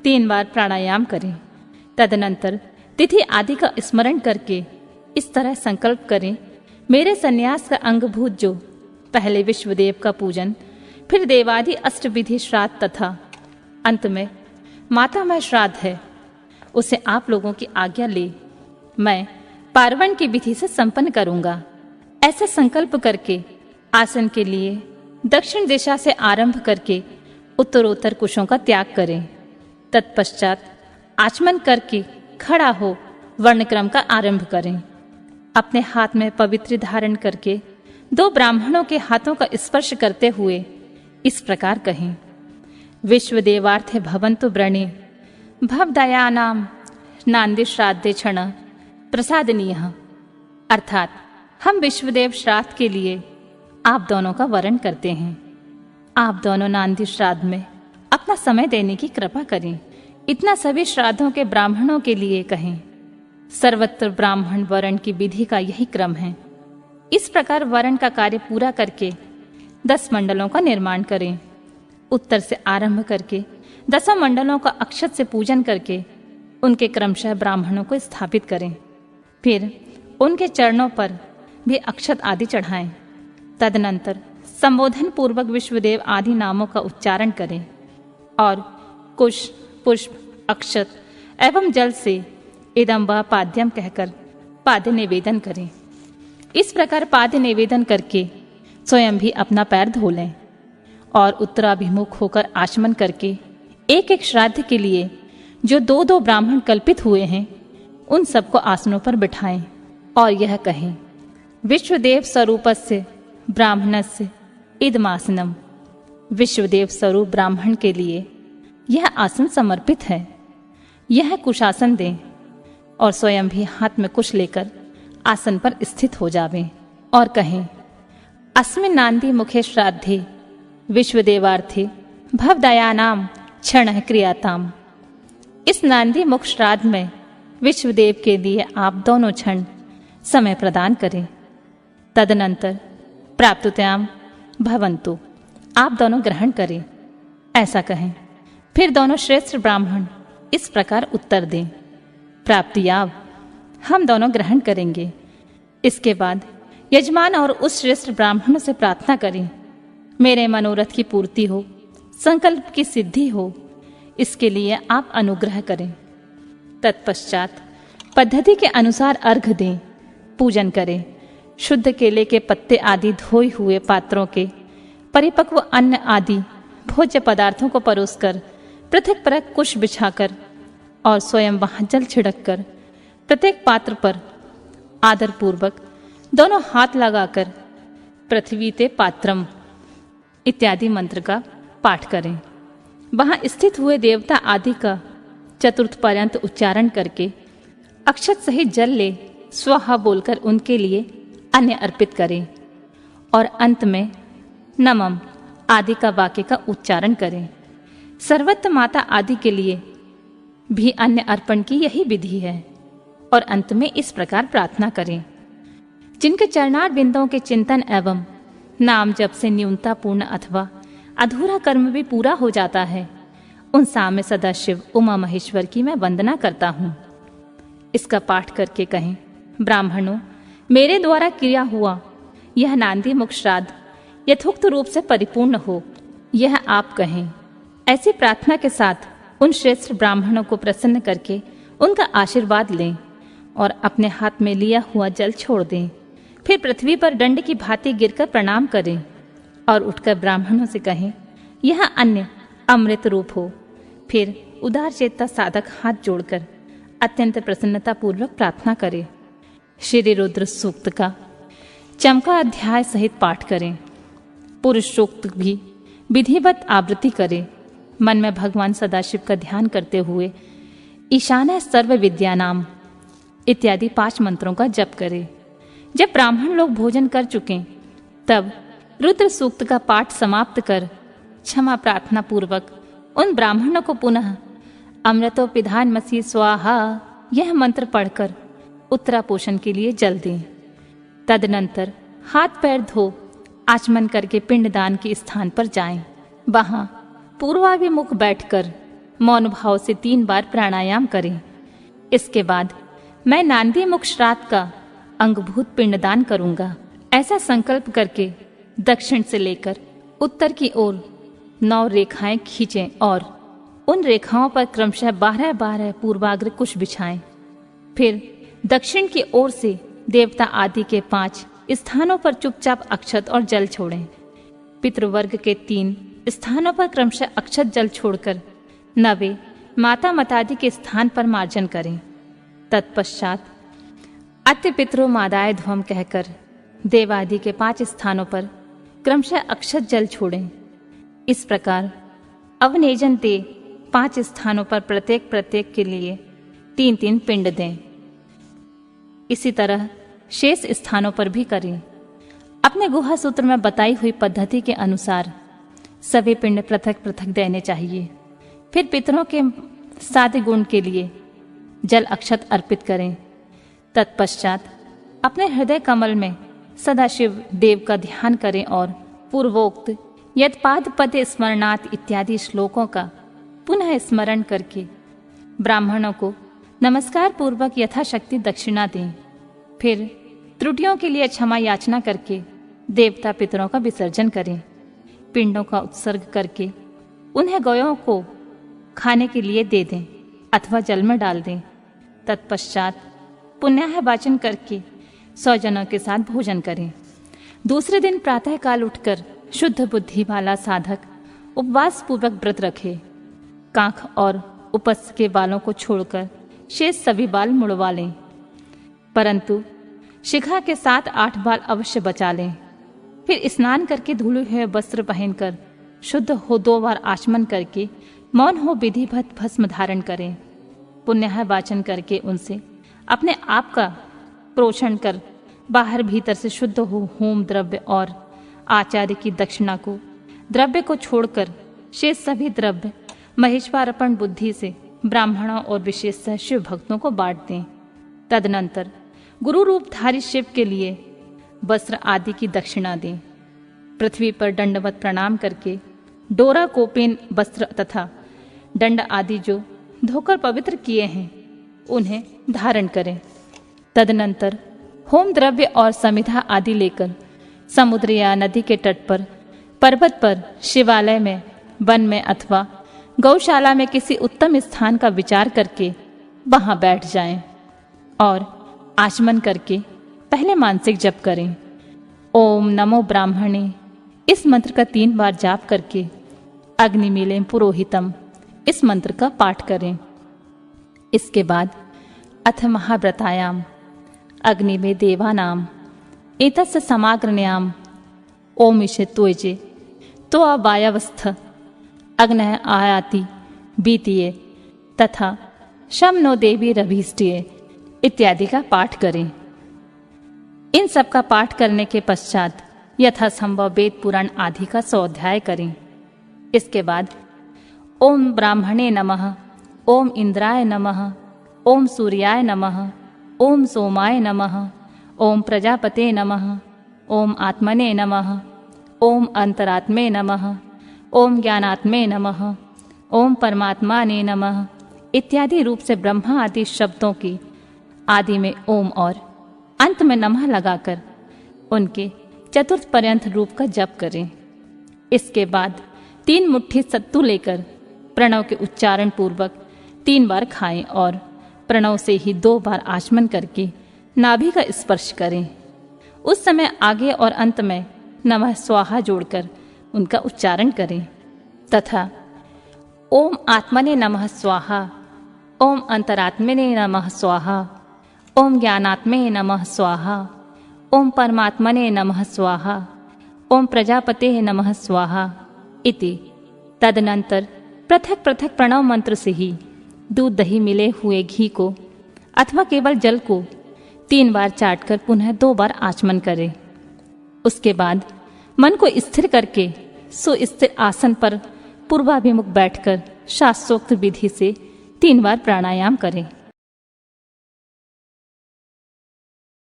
3 बार प्राणायाम करें। तदनंतर तिथि आदि का स्मरण करके इस तरह संकल्प करें, मेरे संन्यास का अंगभूत जो पहले विश्वदेव का पूजन, फिर देवादि अष्टविधि श्राद्ध तथा अंत में मातामह श्राद्ध है, उसे आप लोगों की आज्ञा ले मैं पार्वण की विधि से संपन्न करूंगा। ऐसा संकल्प करके आसन के लिए दक्षिण दिशा से आरंभ करके उत्तरोत्तर कुशों का त्याग करें। तत्पश्चात आचमन करके खड़ा हो वर्णक्रम का आरंभ करें। अपने हाथ में पवित्र धारण करके 2 ब्राह्मणों के हाथों का स्पर्श करते हुए इस प्रकार कहें, विश्वदेवार्थे भवन्तु व्रणे भवदयानां नांदी श्राद्धे क्षण प्रसादनीयः। अर्थात हम विश्वदेव श्राद्ध के लिए आप दोनों का वरण करते हैं। आप दोनों नांदी श्राद्ध में अपना समय देने की कृपा करें। इतना सभी श्राद्धों के ब्राह्मणों के लिए कहें। सर्वत्र ब्राह्मण वरण की विधि का यही क्रम है। इस प्रकार वरण का कार्य पूरा करके 10 मंडलों का निर्माण करें। उत्तर से आरंभ करके 10 मंडलों का अक्षत से पूजन करके उनके क्रमशः ब्राह्मणों को स्थापित करें। फिर उनके चरणों पर भी अक्षत आदि चढ़ाएं। तदनंतर संबोधन पूर्वक विश्वदेव आदि नामों का उच्चारण करें और कुश, पुष्प, अक्षत एवं जल से इदम व पाद्यम कहकर पाद्य निवेदन करें। इस प्रकार पाद्य निवेदन करके स्वयं भी अपना पैर धो लें और उत्तराभिमुख होकर आचमन करके एक एक श्राद्ध के लिए जो 2-2 ब्राह्मण कल्पित हुए हैं उन सबको आसनों पर बिठाएं और यह कहें, विश्वदेव स्वरूपस्य ब्राह्मणस्य इदमासनम। विश्वदेव स्वरूप ब्राह्मण के लिए यह आसन समर्पित है। यह कुशासन दें और स्वयं भी हाथ में कुश लेकर आसन पर स्थित हो जावें और कहें, अस्मिन् नांदी मुखे श्राद्धे विश्वदेवार्थे भवदयानां क्षणः क्रियाताम्। इस नांदी मुख श्राद्ध में विश्वदेव के लिए आप दोनों क्षण समय प्रदान करें। तदनंतर प्राप्तुत्याम भवन्तु, आप दोनों ग्रहण करें। ऐसा कहें। फिर दोनों श्रेष्ठ ब्राह्मण इस प्रकार उत्तर दें, प्राप्तियाव, हम दोनों ग्रहण करेंगे। इसके बाद यजमान और उस श्रेष्ठ ब्राह्मण से प्रार्थना करें, मेरे मनोरथ की पूर्ति हो, संकल्प की सिद्धि हो, इसके लिए आप अनुग्रह करें। तत्पश्चात पद्धति के अनुसार अर्घ दें, पूजन करें। शुद्ध केले के पत्ते आदि धोए हुए पात्रों के परिपक्व अन्न आदि भोज्य पदार्थों को परोसकर पृथक पृथक कुश बिछाकर और स्वयं वहां जल छिड़ककर प्रत्येक पात्र पर आदर पूर्वक दोनों हाथ लगाकर पृथ्वी ते पात्रम इत्यादि मंत्र का पाठ करें। वहां स्थित हुए देवता आदि का चतुर्थ पर्यंत उच्चारण करके अक्षत सहित जल ले स्वाहा बोलकर उनके लिए अन्न अर्पित करें और अंत में नमम आदि का वाक्य का उच्चारण करें। सर्वत्र माता आदि के लिए भी अन्न अर्पण की यही विधि है और अंत में इस प्रकार प्रार्थना करें। जिनके चरणार बिंदों के चिंतन एवं नाम जप से न्यूनता पूर्ण अथवा अधूरा कर्म भी पूरा हो जाता है, उन सामने सदाशिव उमा महेश्वर की मैं वंदना करता हूँ। इसका पाठ करके कहें, ब्राह्मणों, मेरे द्वारा किया हुआ यह नांदी मुख श्राद्ध यथोक्त रूप से परिपूर्ण हो, यह आप कहें। ऐसी प्रार्थना के साथ उन श्रेष्ठ ब्राह्मणों को प्रसन्न करके उनका आशीर्वाद लें और अपने हाथ में लिया हुआ जल छोड़ दें। फिर पृथ्वी पर दंड की भांति गिरकर प्रणाम करें और उठकर ब्राह्मणों से कहें, यह अन्न अमृत रूप हो। फिर उदार चेता साधक हाथ जोड़कर अत्यंत प्रसन्नता पूर्वक प्रार्थना करें। श्री रुद्र सूक्त का चमका अध्याय सहित पाठ करें। पुरुष सूक्त भी विधिवत आवृत्ति करें। मन में भगवान सदाशिव का ध्यान करते हुए ईशान सर्व विद्यानाम इत्यादि 5 मंत्रों का जप करें। जब ब्राह्मण लोग भोजन कर चुके तब रुद्र सूक्त का पाठ समाप्त कर क्षमा प्रार्थना पूर्वक उन ब्राह्मणों को पुनः अमृतो पिधान मसी स्वाहा यह मंत्र पढ़कर उत्तरापोषण के लिए जल दें। तदनंतर हाथ पैर धो आचमन करके पिंडदान के स्थान पर जाएं। वहां पूर्वाभिमुख बैठकर मौन भाव से 3 बार प्राणायाम करें। इसके बाद मैं नांदी मुख श्राद्ध का अंगभूत पिंडदान करूंगा, ऐसा संकल्प करके दक्षिण से लेकर उत्तर की ओर 9 रेखाएं खींचें और उन रेखाओं पर क्रमशः 12-12 पूर्वाग्र कुश बिछाएं। फिर दक्षिण की ओर से देवता आदि के 5 स्थानों पर चुपचाप अक्षत और जल छोड़ें। पितृवर्ग के 3 स्थानों पर क्रमशः अक्षत जल छोड़कर 9वें माता मतादि के स्थान पर मार्जन करें। तत्पश्चात अत्य पितरो मादाय ध्वम कहकर देवादि के 5 स्थानों पर क्रमशः अक्षत जल छोड़ें। इस प्रकार अवनेजन दे 5 स्थानों पर प्रत्येक के लिए 3-3 पिंड दें। इसी तरह शेष स्थानों पर भी करें। अपने गुहा सूत्र में बताई हुई पद्धति के अनुसार सभी पिंड पृथक पृथक देने चाहिए। फिर पितरों के सादे गुण के लिए जल अक्षत अर्पित करें। तत्पश्चात अपने हृदय कमल में सदाशिव देव का ध्यान करें और पूर्वोक्त यत्पाद पद स्मरणात् इत्यादि श्लोकों का पुनः स्मरण करके ब्राह्मणों को नमस्कार पूर्वक यथाशक्ति दक्षिणा दें। फिर त्रुटियों के लिए क्षमा याचना करके देवता पितरों का विसर्जन करें। पिंडों का उत्सर्ग करके उन्हें गयों को खाने के लिए दे दें अथवा जल में डाल दें। तत्पश्चात पुण्याह वाचन करके 100 जनों के साथ भोजन करें। दूसरे दिन प्रातः काल उठकर शुद्ध बुद्धि वाला साधक उपवास पूर्वक व्रत रखे। कांख और उपस्थ के बालों को छोड़कर शेष सभी बाल मुड़वा लें, परंतु शिखा के 7-8 बाल अवश्य बचा लें। फिर स्नान करके धुले हुए वस्त्र पहनकर शुद्ध हो 2 बार आचमन करके मौन हो विधिवत भस्म धारण करें। पुण्य वाचन करके उनसे अपने आप का प्रोषण कर बाहर भीतर से शुद्ध हो होम द्रव्य और आचार्य की दक्षिणा को द्रव्य को छोड़कर शेष सभी द्रव्य महेश्वरार्पण बुद्धि से ब्राह्मणों और विशेषतः शिव भक्तों को बांट दें। तदनंतर गुरु रूपधारी शिव के लिए वस्त्र आदि की दक्षिणा दें। पृथ्वी पर दंडवत प्रणाम करके डोरा कोपेन वस्त्र तथा दंड आदि जो धोकर पवित्र किए हैं उन्हें धारण करें। तदनंतर होम द्रव्य और समिधा आदि लेकर समुद्र या नदी के तट पर, पर्वत पर, शिवालय में, वन में अथवा गौशाला में किसी उत्तम स्थान का विचार करके वहां बैठ जाएं। और आचमन करके पहले मानसिक जप करें। ओम नमो ब्राह्मणे इस मंत्र का 3 बार जाप करके अग्निमीलें पुरोहितम इस मंत्र का पाठ करें। इसके बाद अथ महाव्रतायाम अग्नि में देवानाम एतस्य समाग्रण्याम ओमिषे त्वजे तो अवायवस्थ अग्नः आयाति बीतीये तथा शम नो देवी रभीष्टिये इत्यादि का पाठ करें। इन सब का पाठ करने के पश्चात यथासंभव वेद पुराण आदि का स्वाध्याय करें। इसके बाद ओम ब्राह्मणे नमः, ओम इंद्राय नमः, ओम सूर्याय नमः, ओम सोमाय नमः, ओम प्रजापते नमः, ओम आत्मने नमः, ओम अंतरात्मे नमः, ओम ज्ञानात्मे नमः, ओम परमात्माने नमः इत्यादि रूप से ब्रह्मा आदि शब्दों की आदि में ओम और अंत में नमः लगाकर उनके चतुर्थ पर्यंत रूप का जप करें। इसके बाद 3 मुट्ठी सत्तू लेकर प्रणव के उच्चारण पूर्वक 3 बार खाएं और प्रणव से ही 2 बार आचमन करके नाभि का स्पर्श करें। उस समय आगे और अंत में नमः स्वाहा जोड़कर उनका उच्चारण करें तथा ओम आत्मने नमः स्वाहा, ओम अंतरात्मने नमः स्वाहा, ओम ज्ञानात्मे नमः स्वाहा, ओम परमात्मने नमः स्वाहा, ओम प्रजापते नमः स्वाहा इति। तदनंतर पृथक पृथक प्रणव मंत्र से ही दूध दही मिले हुए घी को अथवा केवल जल को 3 बार चाटकर पुनः 2 बार आचमन करें। उसके बाद मन को स्थिर करके सुस्थिर आसन पर पूर्वाभिमुख बैठकर शास्त्रोक्त विधि से 3 बार प्राणायाम करें।